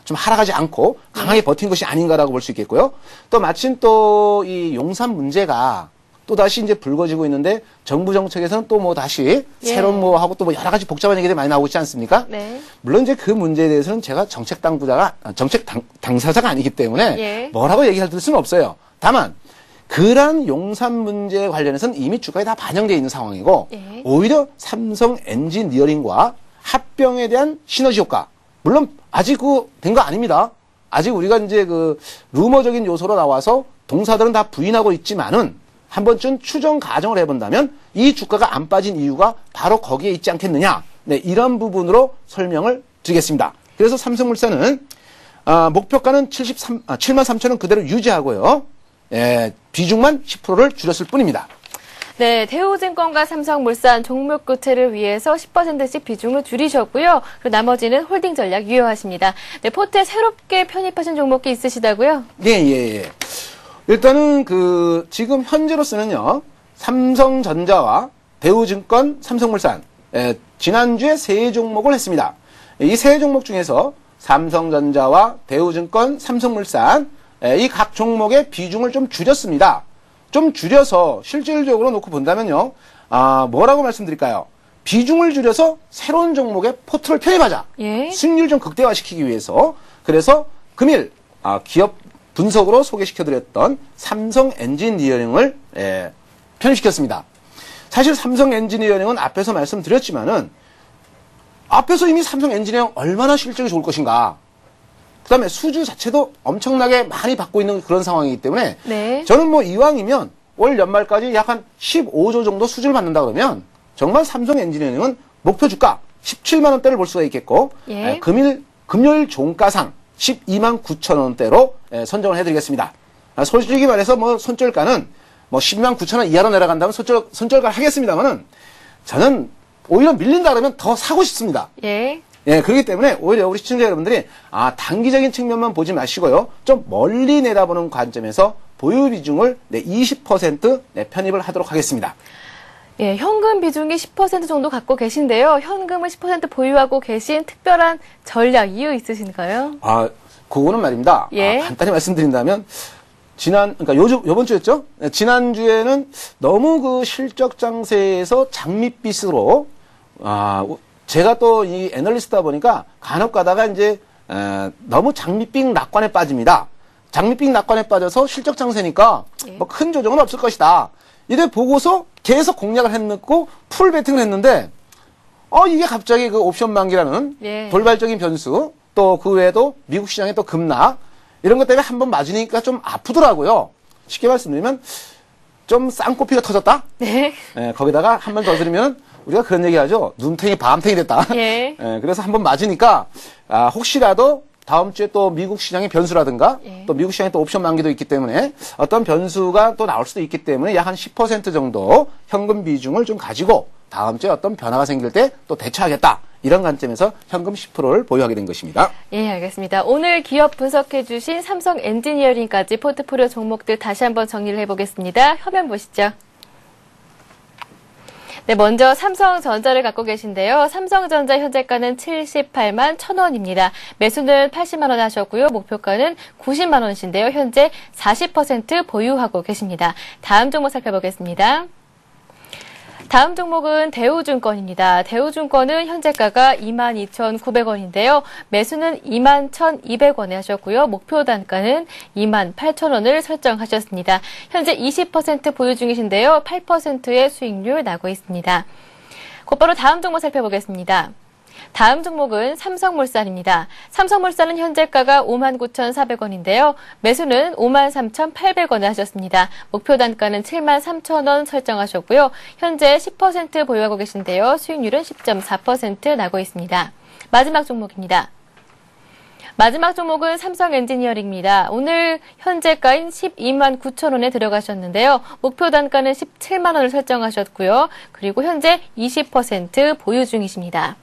좀 하락하지 않고 강하게 버틴 것이 아닌가라고 볼 수 있겠고요. 또 마침 또 이 용산 문제가 또 다시 이제 불거지고 있는데 정부 정책에서는 또 뭐 다시 새로운 뭐 하고 또 뭐 여러 가지 복잡한 얘기들이 많이 나오고 있지 않습니까? 네. 물론 이제 그 문제에 대해서는 제가 정책 당사자가 아니기 때문에 예. 뭐라고 얘기할 수는 없어요. 다만 그러한 용산 문제에 관련해서는 이미 주가에 다 반영되어 있는 상황이고 예. 오히려 삼성 엔지니어링과 합병에 대한 시너지 효과 물론 아직 된 거 아닙니다. 아직 우리가 이제 그 루머적인 요소로 나와서 동사들은 다 부인하고 있지만은 한 번쯤 추정 가정을 해본다면 이 주가가 안 빠진 이유가 바로 거기에 있지 않겠느냐. 네, 이런 부분으로 설명을 드리겠습니다. 그래서 삼성물산은 목표가는 73,000원 그대로 유지하고요. 예, 비중만 10%를 줄였을 뿐입니다. 네, 대우증권과 삼성물산 종목 교체를 위해서 10%씩 비중을 줄이셨고요. 그리고 나머지는 홀딩 전략 유효하십니다. 네, 포트에 새롭게 편입하신 종목이 있으시다고요? 예. 일단은 지금 현재로서는요, 삼성전자와 대우증권, 삼성물산, 지난주에 세 종목을 했습니다. 이 세 종목 중에서 삼성전자와 대우증권, 삼성물산, 이 각 종목의 비중을 좀 줄였습니다. 좀 줄여서 실질적으로 놓고 본다면요, 뭐라고 말씀드릴까요? 비중을 줄여서 새로운 종목에 포트를 편입하자. 예. 수익률 좀 극대화시키기 위해서. 그래서 금일 기업 분석으로 소개시켜드렸던 삼성 엔지니어링을 편입시켰습니다. 사실 삼성 엔지니어링은 앞에서 말씀드렸지만은 앞에서 이미 삼성 엔지니어링 얼마나 실적이 좋을 것인가. 그 다음에 수주 자체도 엄청나게 많이 받고 있는 그런 상황이기 때문에 네. 저는 뭐 이왕이면 올 연말까지 약 한 15조 정도 수주를 받는다 그러면 정말 삼성 엔지니어링은 목표 주가 17만 원대를 볼 수가 있겠고 예. 금요일 종가상 12만 9천 원대로 선정을 해드리겠습니다. 솔직히 말해서 뭐 손절가는 뭐 10만 9천 원 이하로 내려간다면 손절가 하겠습니다만은 저는 오히려 밀린다 그러면 더 사고 싶습니다. 예. 예, 그렇기 때문에 오히려 우리 시청자 여러분들이 단기적인 측면만 보지 마시고요. 좀 멀리 내다보는 관점에서 보유 비중을 20% 편입을 하도록 하겠습니다. 예, 현금 비중이 10% 정도 갖고 계신데요. 현금을 10% 보유하고 계신 특별한 전략 이유 있으신가요? 그거는 말입니다. 예. 간단히 말씀드린다면 그러니까 요번 주였죠? 네, 지난주에는 너무 그 실적 장세에서 장밋빛으로 제가 또 이 애널리스트다 보니까 간혹 가다가 이제 너무 장밋빛 낙관에 빠집니다. 장밋빛 낙관에 빠져서 실적 장세니까 뭐 큰 조정은 없을 것이다. 이래 보고서 계속 공략을 해놓고 풀 베팅을 했는데 이게 갑자기 그 옵션 만기라는 예. 돌발적인 변수 또 그 외에도 미국 시장의 또 급락 이런 것 때문에 한번 맞으니까 좀 아프더라고요. 쉽게 말씀드리면 좀 쌍코피가 터졌다. 네. 거기다가 한 번 더 드리면 우리가 그런 얘기하죠. 눈탱이 밤탱이 됐다. 예. 그래서 한번 맞으니까 혹시라도 다음 주에 또 미국 시장의 변수라든가 예. 또 미국 시장에 또 옵션 만기도 있기 때문에 어떤 변수가 또 나올 수도 있기 때문에 약 한 10% 정도 현금 비중을 좀 가지고 다음 주에 어떤 변화가 생길 때 또 대처하겠다. 이런 관점에서 현금 10%를 보유하게 된 것입니다. 예, 알겠습니다. 오늘 기업 분석해 주신 삼성 엔지니어링까지 포트폴리오 종목들 다시 한번 정리를 해보겠습니다. 화면 보시죠. 네, 먼저 삼성전자를 갖고 계신데요. 삼성전자 현재가는 78만 1,000원입니다. 매수는 80만 원 하셨고요. 목표가는 90만 원이신데요. 현재 40% 보유하고 계십니다. 다음 종목 살펴보겠습니다. 다음 종목은 대우증권입니다. 대우증권은 현재가가 22,900원인데요. 매수는 21,200원에 하셨고요. 목표 단가는 28,000원을 설정하셨습니다. 현재 20% 보유 중이신데요. 8%의 수익률 나고 있습니다. 곧바로 다음 종목 살펴보겠습니다. 다음 종목은 삼성물산입니다. 삼성물산은 현재가가 59,400원인데요. 매수는 53,800원에 하셨습니다. 목표 단가는 73,000원 설정하셨고요. 현재 10% 보유하고 계신데요. 수익률은 10.4% 나고 있습니다. 마지막 종목입니다. 마지막 종목은 삼성 엔지니어링입니다. 오늘 현재가인 12만 9천 원에 들어가셨는데요. 목표 단가는 17만 원을 설정하셨고요. 그리고 현재 20% 보유 중이십니다.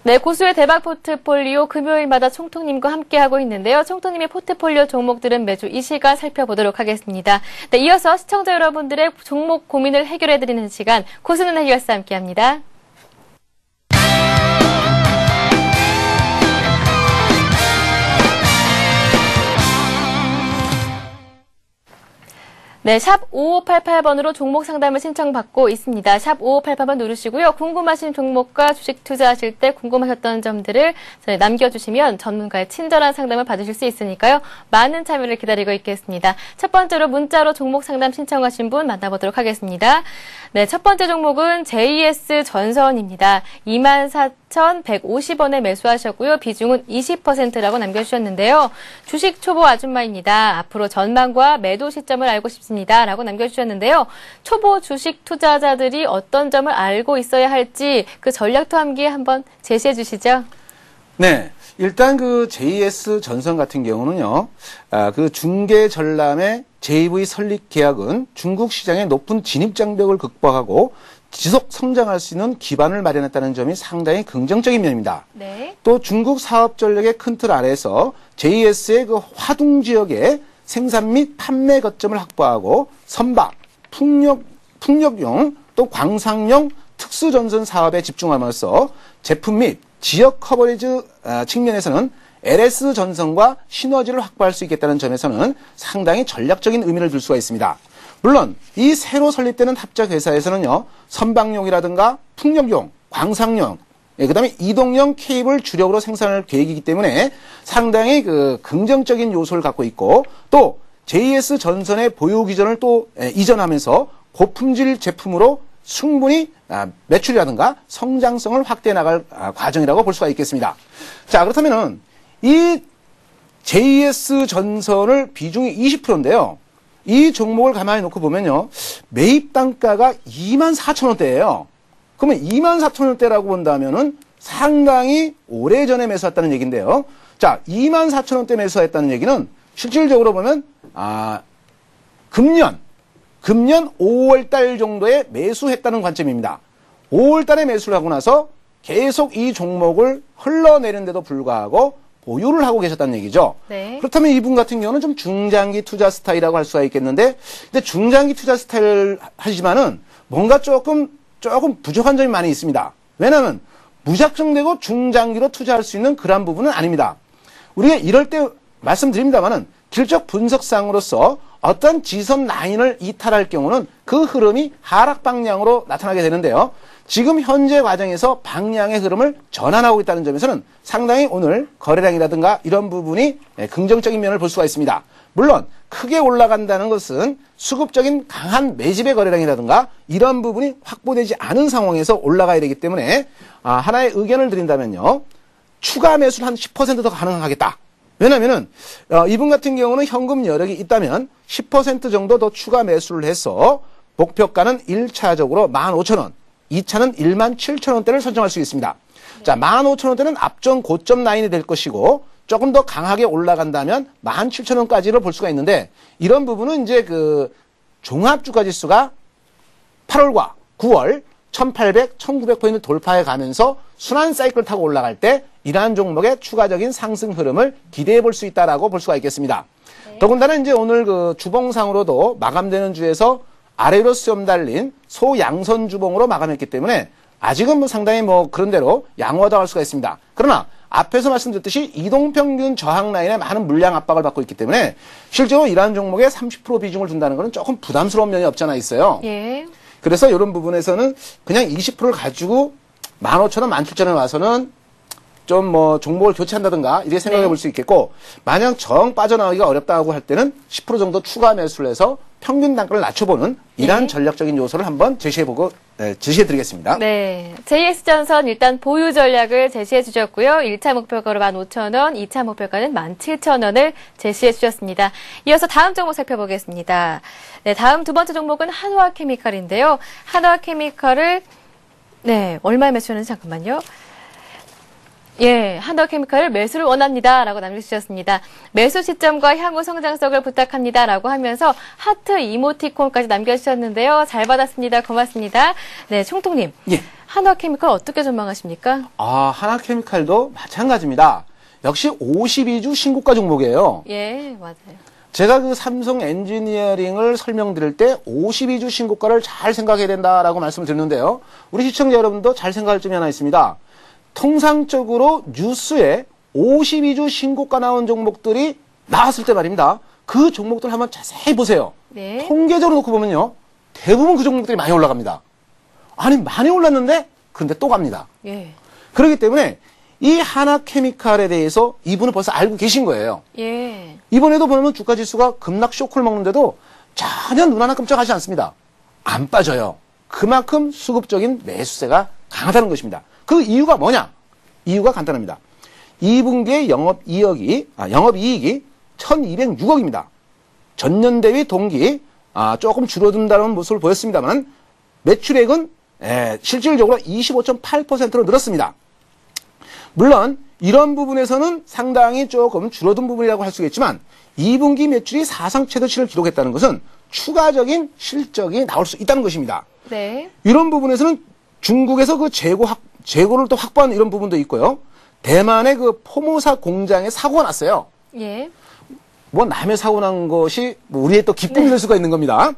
네, 고수의 대박 포트폴리오 금요일마다 총통님과 함께하고 있는데요. 총통님의 포트폴리오 종목들은 매주 이 시간 살펴보도록 하겠습니다. 네, 이어서 시청자 여러분들의 종목 고민을 해결해드리는 시간 고수는 해결사 함께합니다. 네, 샵 5588번으로 종목 상담을 신청받고 있습니다. 샵 5588번 누르시고요. 궁금하신 종목과 주식 투자하실 때 궁금하셨던 점들을 남겨주시면 전문가의 친절한 상담을 받으실 수 있으니까요. 많은 참여를 기다리고 있겠습니다. 첫 번째로 문자로 종목 상담 신청하신 분 만나보도록 하겠습니다. 네, 첫 번째 종목은 JS 전선입니다. 24,000 14,150원에 매수하셨고요. 비중은 20%라고 남겨주셨는데요. 주식 초보 아줌마입니다. 앞으로 전망과 매도 시점을 알고 싶습니다. 라고 남겨주셨는데요. 초보 주식 투자자들이 어떤 점을 알고 있어야 할지 그 전략도 함께 한번 제시해 주시죠. 네. 일단 그 JS 전선 같은 경우는요, 그 중개 전람의 JV 설립 계약은 중국 시장의 높은 진입 장벽을 극복하고 지속 성장할 수 있는 기반을 마련했다는 점이 상당히 긍정적인 면입니다. 네. 또 중국 사업 전략의 큰 틀 아래에서 JS의 그 화둥 지역의 생산 및 판매 거점을 확보하고 선박, 풍력용 또 광상용 특수 전선 사업에 집중함으로써 제품 및 지역 커버리지 측면에서는 LS 전선과 시너지를 확보할 수 있겠다는 점에서는 상당히 전략적인 의미를 둘 수가 있습니다. 물론 이 새로 설립되는 합작 회사에서는요, 선박용이라든가 풍력용, 광상용, 그다음에 이동용 케이블 주력으로 생산할 계획이기 때문에 상당히 그 긍정적인 요소를 갖고 있고, 또 JS 전선의 보유 기전을 또 이전하면서 고품질 제품으로 충분히 매출이라든가 성장성을 확대해 나갈 과정이라고 볼 수가 있겠습니다. 자, 그렇다면은 이 JS 전선을 비중이 20%인데요. 이 종목을 가만히 놓고 보면요, 매입 단가가 24,000원대예요. 그러면 24,000원대라고 본다면은 상당히 오래전에 매수했다는 얘기인데요. 자, 24,000원대 매수했다는 얘기는 실질적으로 보면 금년 5월 달 정도에 매수했다는 관점입니다. 5월 달에 매수를 하고 나서 계속 이 종목을 흘러내린데도 불구하고 보유를 하고 계셨다는 얘기죠. 네. 그렇다면 이분 같은 경우는 좀 중장기 투자 스타일이라고 할 수가 있겠는데, 근데 중장기 투자 스타일 하지만은 뭔가 조금 부족한 점이 많이 있습니다. 왜냐하면 무작정되고 중장기로 투자할 수 있는 그런 부분은 아닙니다. 우리가 이럴 때 말씀드립니다만은 길적 분석상으로서 어떤 지선 라인을 이탈할 경우는 그 흐름이 하락 방향으로 나타나게 되는데요. 지금 현재 과정에서 방향의 흐름을 전환하고 있다는 점에서는 상당히 오늘 거래량이라든가 이런 부분이 긍정적인 면을 볼 수가 있습니다. 물론 크게 올라간다는 것은 수급적인 강한 매집의 거래량이라든가 이런 부분이 확보되지 않은 상황에서 올라가야 되기 때문에 하나의 의견을 드린다면요, 추가 매수를 한 10% 더 가능하겠다. 왜냐면은 이분 같은 경우는 현금 여력이 있다면 10% 정도 더 추가 매수를 해서 목표가는 1차적으로 15,000원, 2차는 17,000원대를 설정할 수 있습니다. 자, 15,000원대는 앞전 고점 라인이 될 것이고 조금 더 강하게 올라간다면 17,000원까지를 볼 수가 있는데, 이런 부분은 이제 그 종합주가 지수가 8월과 9월 1,800, 1,900포인트 돌파해 가면서 순환 사이클 타고 올라갈 때 이러한 종목의 추가적인 상승 흐름을 기대해 볼 수 있다라고 볼 수가 있겠습니다. 네. 더군다나 이제 오늘 그 주봉상으로도 마감되는 주에서 아래로 수렴 달린 소양선 주봉으로 마감했기 때문에 아직은 뭐 상당히 뭐 그런 대로 양호하다고 할 수가 있습니다. 그러나 앞에서 말씀드렸듯이 이동평균 저항 라인에 많은 물량 압박을 받고 있기 때문에 실제로 이러한 종목에 30% 비중을 둔다는 것은 조금 부담스러운 면이 없지 않아 있어요. 예. 그래서 이런 부분에서는 그냥 20%를 가지고 15,000원, 17,000원 와서는 좀 뭐 종목을 교체한다든가 이렇게 생각해 볼 수 있겠고, 만약 정 빠져나오기가 어렵다고 할 때는 10% 정도 추가 매수를 해서 평균 단가를 낮춰보는 이러한 전략적인 요소를 한번 제시해 드리겠습니다. 네. JS전선 일단 보유 전략을 제시해 주셨고요. 1차 목표가로 15,000원, 2차 목표가는 17,000원을 제시해 주셨습니다. 이어서 다음 종목 살펴보겠습니다. 네, 다음 두 번째 종목은 한화케미칼인데요. 한화케미칼을 얼마에 매수했는지 잠깐만요. 예, 한화케미칼을 매수를 원합니다라고 남겨주셨습니다. 매수 시점과 향후 성장성을 부탁합니다라고 하면서 하트 이모티콘까지 남겨주셨는데요. 잘 받았습니다. 고맙습니다. 네, 총통님. 예. 한화케미칼 어떻게 전망하십니까? 한화케미칼도 마찬가지입니다. 역시 52주 신고가 종목이에요. 예, 맞아요. 제가 그 삼성 엔지니어링을 설명드릴 때 52주 신고가를 잘 생각해야 된다라고 말씀을 드렸는데요. 우리 시청자 여러분도 잘 생각할 점이 하나 있습니다. 통상적으로 뉴스에 52주 신고가 나온 종목들이 나왔을 때 말입니다. 그 종목들 한번 자세히 보세요. 네. 통계적으로 놓고 보면요, 대부분 그 종목들이 많이 올라갑니다. 아니, 많이 올랐는데 근데 또 갑니다. 예. 그렇기 때문에 이 하나케미칼에 대해서 이분은 벌써 알고 계신 거예요. 예. 이번에도 보면 주가 지수가 급락 쇼크를 먹는데도 전혀 눈 하나 끔찍하지 않습니다. 안 빠져요. 그만큼 수급적인 매수세가 강하다는 것입니다. 그 이유가 뭐냐? 이유가 간단합니다. 2분기의 영업이익이 1206억입니다. 전년 대비 동기 조금 줄어든다는 모습을 보였습니다만 매출액은 실질적으로 25.8%로 늘었습니다. 물론 이런 부분에서는 상당히 조금 줄어든 부분이라고 할 수 있겠지만 2분기 매출이 사상 최저치를 기록했다는 것은 추가적인 실적이 나올 수 있다는 것입니다. 네. 이런 부분에서는 중국에서 그 재고를 또 확보한 이런 부분도 있고요. 대만의 그 포모사 공장에 사고가 났어요. 예. 뭐 남의 사고 난 것이 뭐 우리의 또 기쁨이 될 수가 있는 겁니다.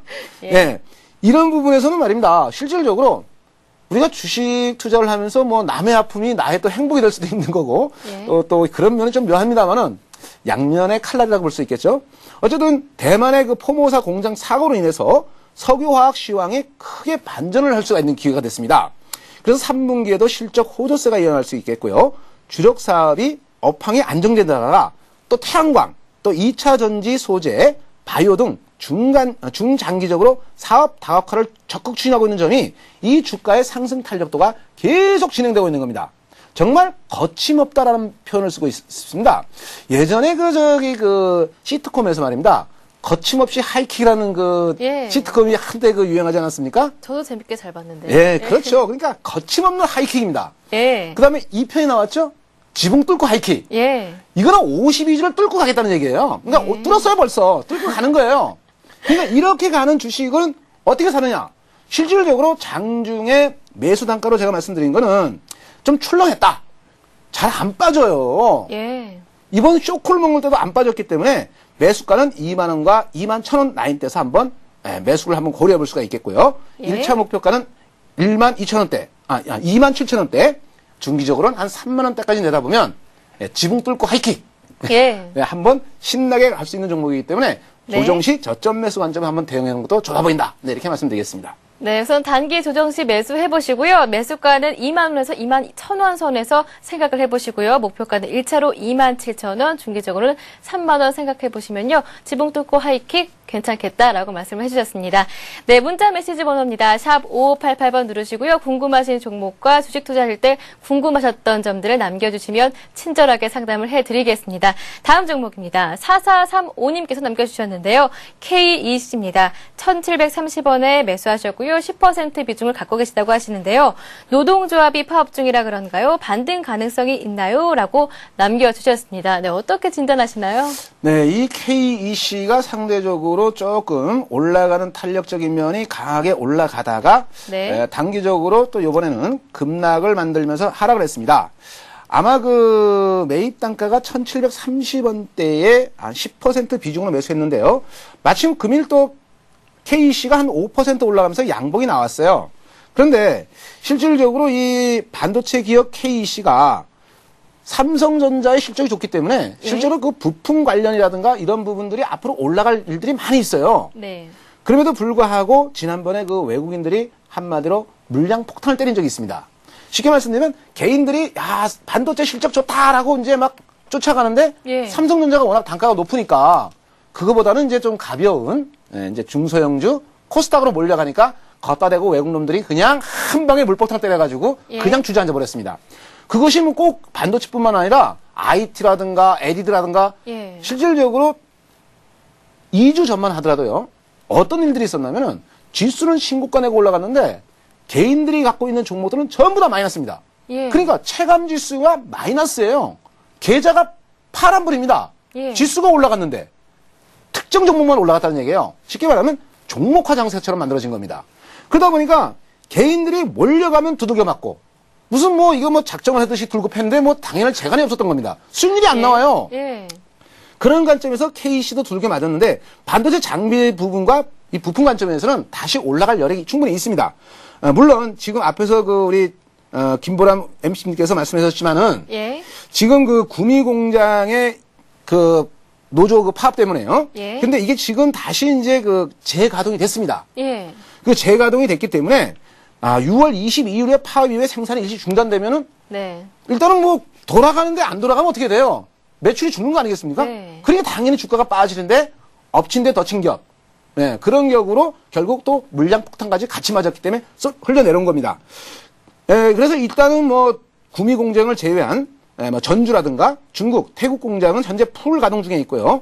예. 예. 이런 부분에서는 말입니다. 실질적으로 우리가 주식 투자를 하면서 뭐 남의 아픔이 나의 또 행복이 될 수도 있는 거고 예. 또 그런 면은 좀 묘합니다만은 양면의 칼날이라고 볼 수 있겠죠. 어쨌든 대만의 그 포모사 공장 사고로 인해서 석유화학 시황이 크게 반전을 할 수가 있는 기회가 됐습니다. 그래서 3분기에도 실적 호조세가 일어날 수 있겠고요. 주력 사업이 업황이 안정되다가 또 태양광, 또 2차 전지 소재, 바이오 등 중장기적으로 사업 다각화를 적극 추진하고 있는 점이 이 주가의 상승 탄력도가 계속 진행되고 있는 겁니다. 정말 거침없다라는 표현을 쓰고 있습니다. 예전에 그 시트콤에서 말입니다. 거침없이 하이킥이라는 예. 시트콤이 한때 유행하지 않았습니까? 저도 재밌게 잘 봤는데. 예, 그렇죠. 그러니까 거침없는 하이킥입니다. 예. 그 다음에 이 편이 나왔죠? 지붕 뚫고 하이킥. 예. 이거는 52주를 뚫고 가겠다는 얘기예요. 그러니까 뚫었어요, 벌써. 뚫고 가는 거예요. 그러니까 이렇게 가는 주식은 어떻게 사느냐? 실질적으로 장중에 매수 단가로 제가 말씀드린 거는 좀 출렁했다. 잘 안 빠져요. 예. 이번 쇼크를 먹을 때도 안 빠졌기 때문에 매수가는 2만 원과 2만 1,000원 라인대에서 한번 매수를 한번 고려해 볼 수가 있겠고요. 예. 1차 목표가는 1만 2천 원대, 2만 7천 원대, 중기적으로는 한 3만 원대까지 내다보면 지붕 뚫고 하이킥. 예. 한번 신나게 갈 수 있는 종목이기 때문에 네. 조정 시 저점 매수 관점에 한번 대응하는 것도 좋아 보인다. 네, 이렇게 말씀드리겠습니다. 네, 우선 단기 조정 시 매수해보시고요. 매수가는 2만 원에서 2만 1,000원 선에서 생각을 해보시고요. 목표가는 1차로 2만 7,000원, 중기적으로는 3만 원 생각해보시면요. 지붕 뚫고 하이킥 괜찮겠다라고 말씀을 해주셨습니다. 네, 문자 메시지 번호입니다. 샵 5588번 누르시고요. 궁금하신 종목과 주식 투자하실 때 궁금하셨던 점들을 남겨주시면 친절하게 상담을 해드리겠습니다. 다음 종목입니다. 4435님께서 남겨주셨는데요. K2C입니다. 1,730원에 매수하셨고요. 10% 비중을 갖고 계시다고 하시는데요. 노동조합이 파업 중이라 그런가요? 반등 가능성이 있나요? 라고 남겨주셨습니다. 네, 어떻게 진단하시나요? 네, 이 KEC가 상대적으로 조금 올라가는 탄력적인 면이 강하게 올라가다가 네. 단기적으로 또 이번에는 급락을 만들면서 하락을 했습니다. 아마 매입 단가가 1,730원대에 한 10% 비중으로 매수했는데요. 마침 금일 또 KEC가 한 5% 올라가면서 양봉이 나왔어요. 그런데 실질적으로 이 반도체 기업 KEC가 삼성전자의 실적이 좋기 때문에 실제로 그 부품 관련이라든가 이런 부분들이 앞으로 올라갈 일들이 많이 있어요. 네. 그럼에도 불구하고 지난번에 그 외국인들이 한마디로 물량 폭탄을 때린 적이 있습니다. 쉽게 말씀드리면 개인들이 반도체 실적 좋다라고 이제 막 쫓아가는데 예. 삼성전자가 워낙 단가가 높으니까 그거보다는 이제 좀 가벼운 이제 중소형주 코스닥으로 몰려가니까 걷다 대고 외국 놈들이 그냥 한 방에 물폭탄 때려가지고 예. 그냥 주저앉아 버렸습니다. 그것이 뭐 꼭 반도체뿐만 아니라 IT라든가 LED라든가 예. 실질적으로 2주 전만 하더라도요. 어떤 일들이 있었냐면은 지수는 신고가 내고 올라갔는데 개인들이 갖고 있는 종목들은 전부 다 마이너스입니다. 예. 그러니까 체감 지수가 마이너스예요. 계좌가 파란불입니다. 예. 지수가 올라갔는데 특정 종목만 올라갔다는 얘기예요. 쉽게 말하면 종목화 장세처럼 만들어진 겁니다. 그러다 보니까 개인들이 몰려가면 두들겨 맞고 무슨 이거 작정을 하듯이 들고 팼는데 당연할 재간이 없었던 겁니다. 수익률이 안 나와요. 예. 그런 그런 관점에서 KC도 두들겨 맞았는데 반도체 장비 부분과 이 부품 관점에서는 다시 올라갈 여력이 충분히 있습니다. 물론 지금 앞에서 우리 김보람 MC님께서 말씀하셨지만은 예. 지금 구미 공장의 노조 파업 때문에요. 예. 근데 이게 지금 다시 이제 재가동이 됐습니다. 예. 재가동이 됐기 때문에 6월 22일에 파업 이후에 생산이 일시 중단되면은 네. 일단은 돌아가는데 안 돌아가면 어떻게 돼요? 매출이 죽는 거 아니겠습니까? 네. 그러니까 당연히 주가가 빠지는데 엎친 데 덮친 격. 네, 그런 격으로 결국 또 물량 폭탄까지 같이 맞았기 때문에 흘러내려온 겁니다. 그래서 일단은 구미 공장을 제외한 뭐 전주라든가 중국, 태국 공장은 현재 풀 가동 중에 있고요.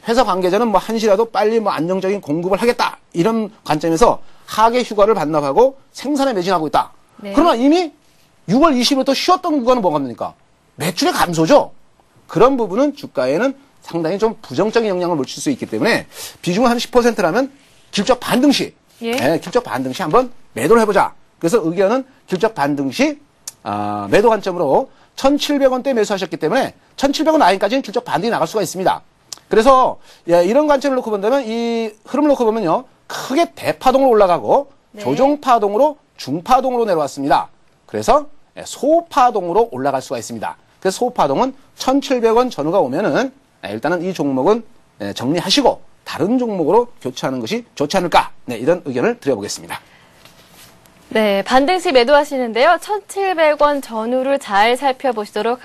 회사 관계자는 뭐 한시라도 빨리 뭐 안정적인 공급을 하겠다 이런 관점에서 하계 휴가를 반납하고 생산에 매진하고 있다. 네. 그러나 이미 6월 20일부터 쉬었던 구간은 뭐가 됩니까? 매출의 감소죠. 그런 부분은 주가에는 상당히 좀 부정적인 영향을 미칠 수 있기 때문에 비중은 한 10%라면 길적 반등 시, 길적 반등 시 한번 매도를 해보자. 그래서 의견은 길적 반등 시 매도 관점으로 1,700원대 매수하셨기 때문에 1,700원 라인까지는 길적 반등이 나갈 수가 있습니다. 그래서 이런 관점을 놓고 본다면 이 흐름을 놓고 보면요. 크게 대파동으로 올라가고 조정파동으로 중파동으로 내려왔습니다. 그래서 소파동으로 올라갈 수가 있습니다. 그래서 소파동은 1,700원 전후가 오면은 일단은 이 종목은 정리하시고 다른 종목으로 교체하는 것이 좋지 않을까. 이런 의견을 드려보겠습니다. 네, 반등시 매도하시는데요. 1,700원 전후를 잘 살펴보시도록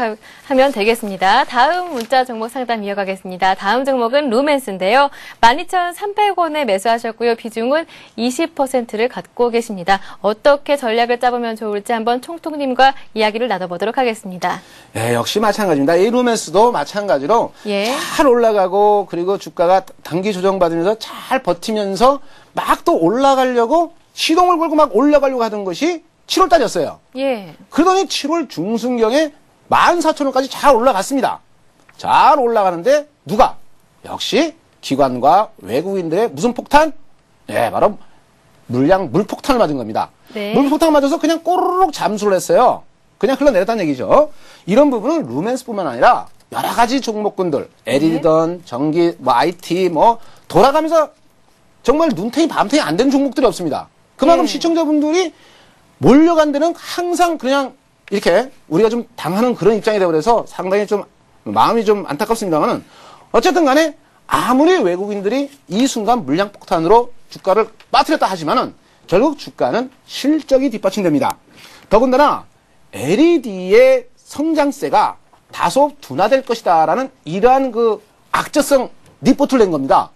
하면 되겠습니다. 다음 문자 종목 상담 이어가겠습니다. 다음 종목은 루멘스인데요. 12,300원에 매수하셨고요. 비중은 20%를 갖고 계십니다. 어떻게 전략을 짜보면 좋을지 한번 총통님과 이야기를 나눠보도록 하겠습니다. 네, 역시 마찬가지입니다. 이 루멘스도 마찬가지로 잘 올라가고 그리고 주가가 단기 조정받으면서 잘 버티면서 막 또 올라가려고 시동을 걸고 막 올라가려고 하던 것이 7월달이었어요. 그러더니 7월 중순경에 14,000원까지 잘 올라갔습니다. 잘 올라가는데 누가? 역시 기관과 외국인들의 무슨 폭탄? 바로 물폭탄을 맞은 겁니다. 물폭탄을 맞아서 그냥 꼬르륵 잠수를 했어요. 그냥 흘러내렸다는 얘기죠. 이런 부분은 루멘스뿐만 아니라 여러 가지 종목군들, LED든 전기, IT 돌아가면서 정말 눈탱이 밤탱이 안 되는 종목들이 없습니다. 그만큼 시청자분들이 몰려간 데는 항상 그냥 이렇게 우리가 좀 당하는 그런 입장이 되어버려서 상당히 좀 마음이 좀 안타깝습니다만은 어쨌든 간에 아무리 외국인들이 이 순간 물량 폭탄으로 주가를 빠뜨렸다 하지만은 결국 주가는 실적이 뒷받침됩니다. 더군다나 LED의 성장세가 다소 둔화될 것이다라는 이러한 그 악재성 리포트를 낸 겁니다.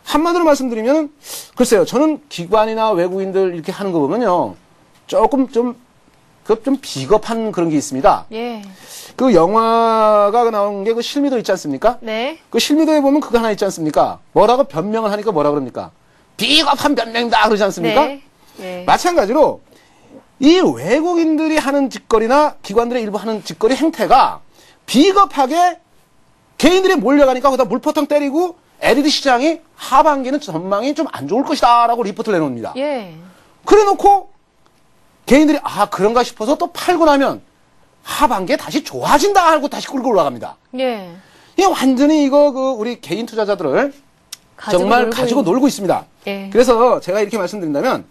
한마디로 말씀드리면 글쎄요. 저는 기관이나 외국인들 이렇게 하는 거 보면요. 조금 좀 비겁한 그런 게 있습니다. 그 영화가 나온 게 그 실미도 있지 않습니까? 그 실미도에 보면 그거 하나 있지 않습니까? 뭐라고 변명을 하니까 뭐라 그럽니까? 비겁한 변명이다 그러지 않습니까? 마찬가지로 이 외국인들이 하는 짓거리나 기관들의 일부 하는 짓거리 행태가 비겁하게 개인들이 몰려가니까 거기다 물포탕 때리고 LED 시장이 하반기는 전망이 좀 안 좋을 것이다 라고 리포트를 내놓습니다. 그래 놓고 개인들이 그런가 싶어서 또 팔고 나면 하반기에 다시 좋아진다 하고 다시 끌고 올라갑니다. 이게 완전히 이거 우리 개인 투자자들을 정말 가지고 놀고 있습니다. 그래서 제가 이렇게 말씀드린다면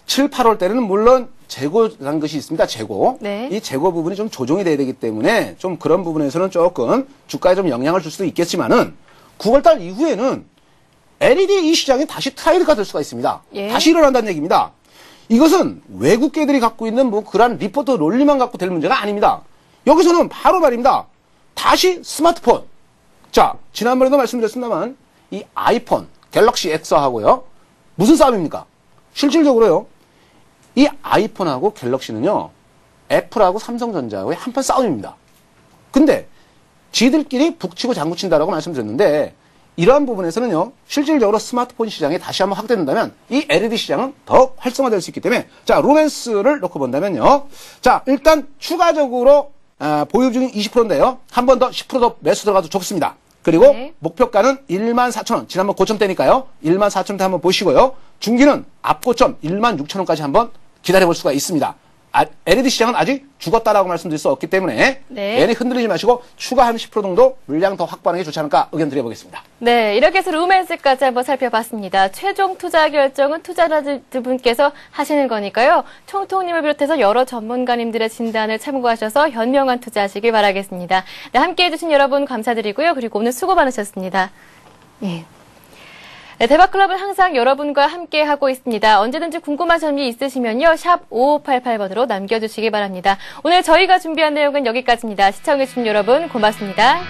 7, 8월 때는 물론 재고라는 것이 있습니다. 재고. 이 재고 부분이 좀 조정이 돼야 되기 때문에 좀 그런 부분에서는 조금 주가에 좀 영향을 줄 수도 있겠지만은 9월달 이후에는 LED 이 시장이 다시 트라이드가 될 수가 있습니다. 다시 일어난다는 얘기입니다. 이것은 외국계들이 갖고 있는 그런 리포트 논리만 갖고 될 문제가 아닙니다. 여기서는 바로 말입니다. 다시 스마트폰. 자, 지난번에도 말씀드렸습니다만 이 아이폰, 갤럭시 X하고요. 무슨 싸움입니까? 실질적으로요. 이 아이폰하고 갤럭시는요. 애플하고 삼성전자의 한판 싸움입니다. 근데 지들끼리 북치고 장구친다라고 말씀드렸는데 이러한 부분에서는요. 실질적으로 스마트폰 시장이 다시 한번 확대된다면 이 LED 시장은 더 활성화될 수 있기 때문에 자 루멘스를 놓고 본다면요. 자 일단 추가적으로 보유 중인 20%인데요. 한 번 더 10% 더 매수 들어가도 좋습니다. 그리고 목표가는 14,000원. 지난번 고점대니까요. 14,000원대 한번 보시고요. 중기는 앞고점 16,000원까지 한번 기다려볼 수가 있습니다. LED 시장은 아직 죽었다라고 말씀드릴 수 없기 때문에 괜히 흔들리지 마시고 추가 한 10% 정도 물량 더 확보하는 게 좋지 않을까 의견 드려보겠습니다. 이렇게 해서 루멘스까지 한번 살펴봤습니다. 최종 투자 결정은 투자자분께서 하시는 거니까요. 총통님을 비롯해서 여러 전문가님들의 진단을 참고하셔서 현명한 투자하시길 바라겠습니다. 함께해 주신 여러분 감사드리고요. 그리고 오늘 수고 많으셨습니다. 대박클럽은 항상 여러분과 함께하고 있습니다. 언제든지 궁금한 점이 있으시면요. 샵 5588번으로 남겨주시기 바랍니다. 오늘 저희가 준비한 내용은 여기까지입니다. 시청해주신 여러분 고맙습니다.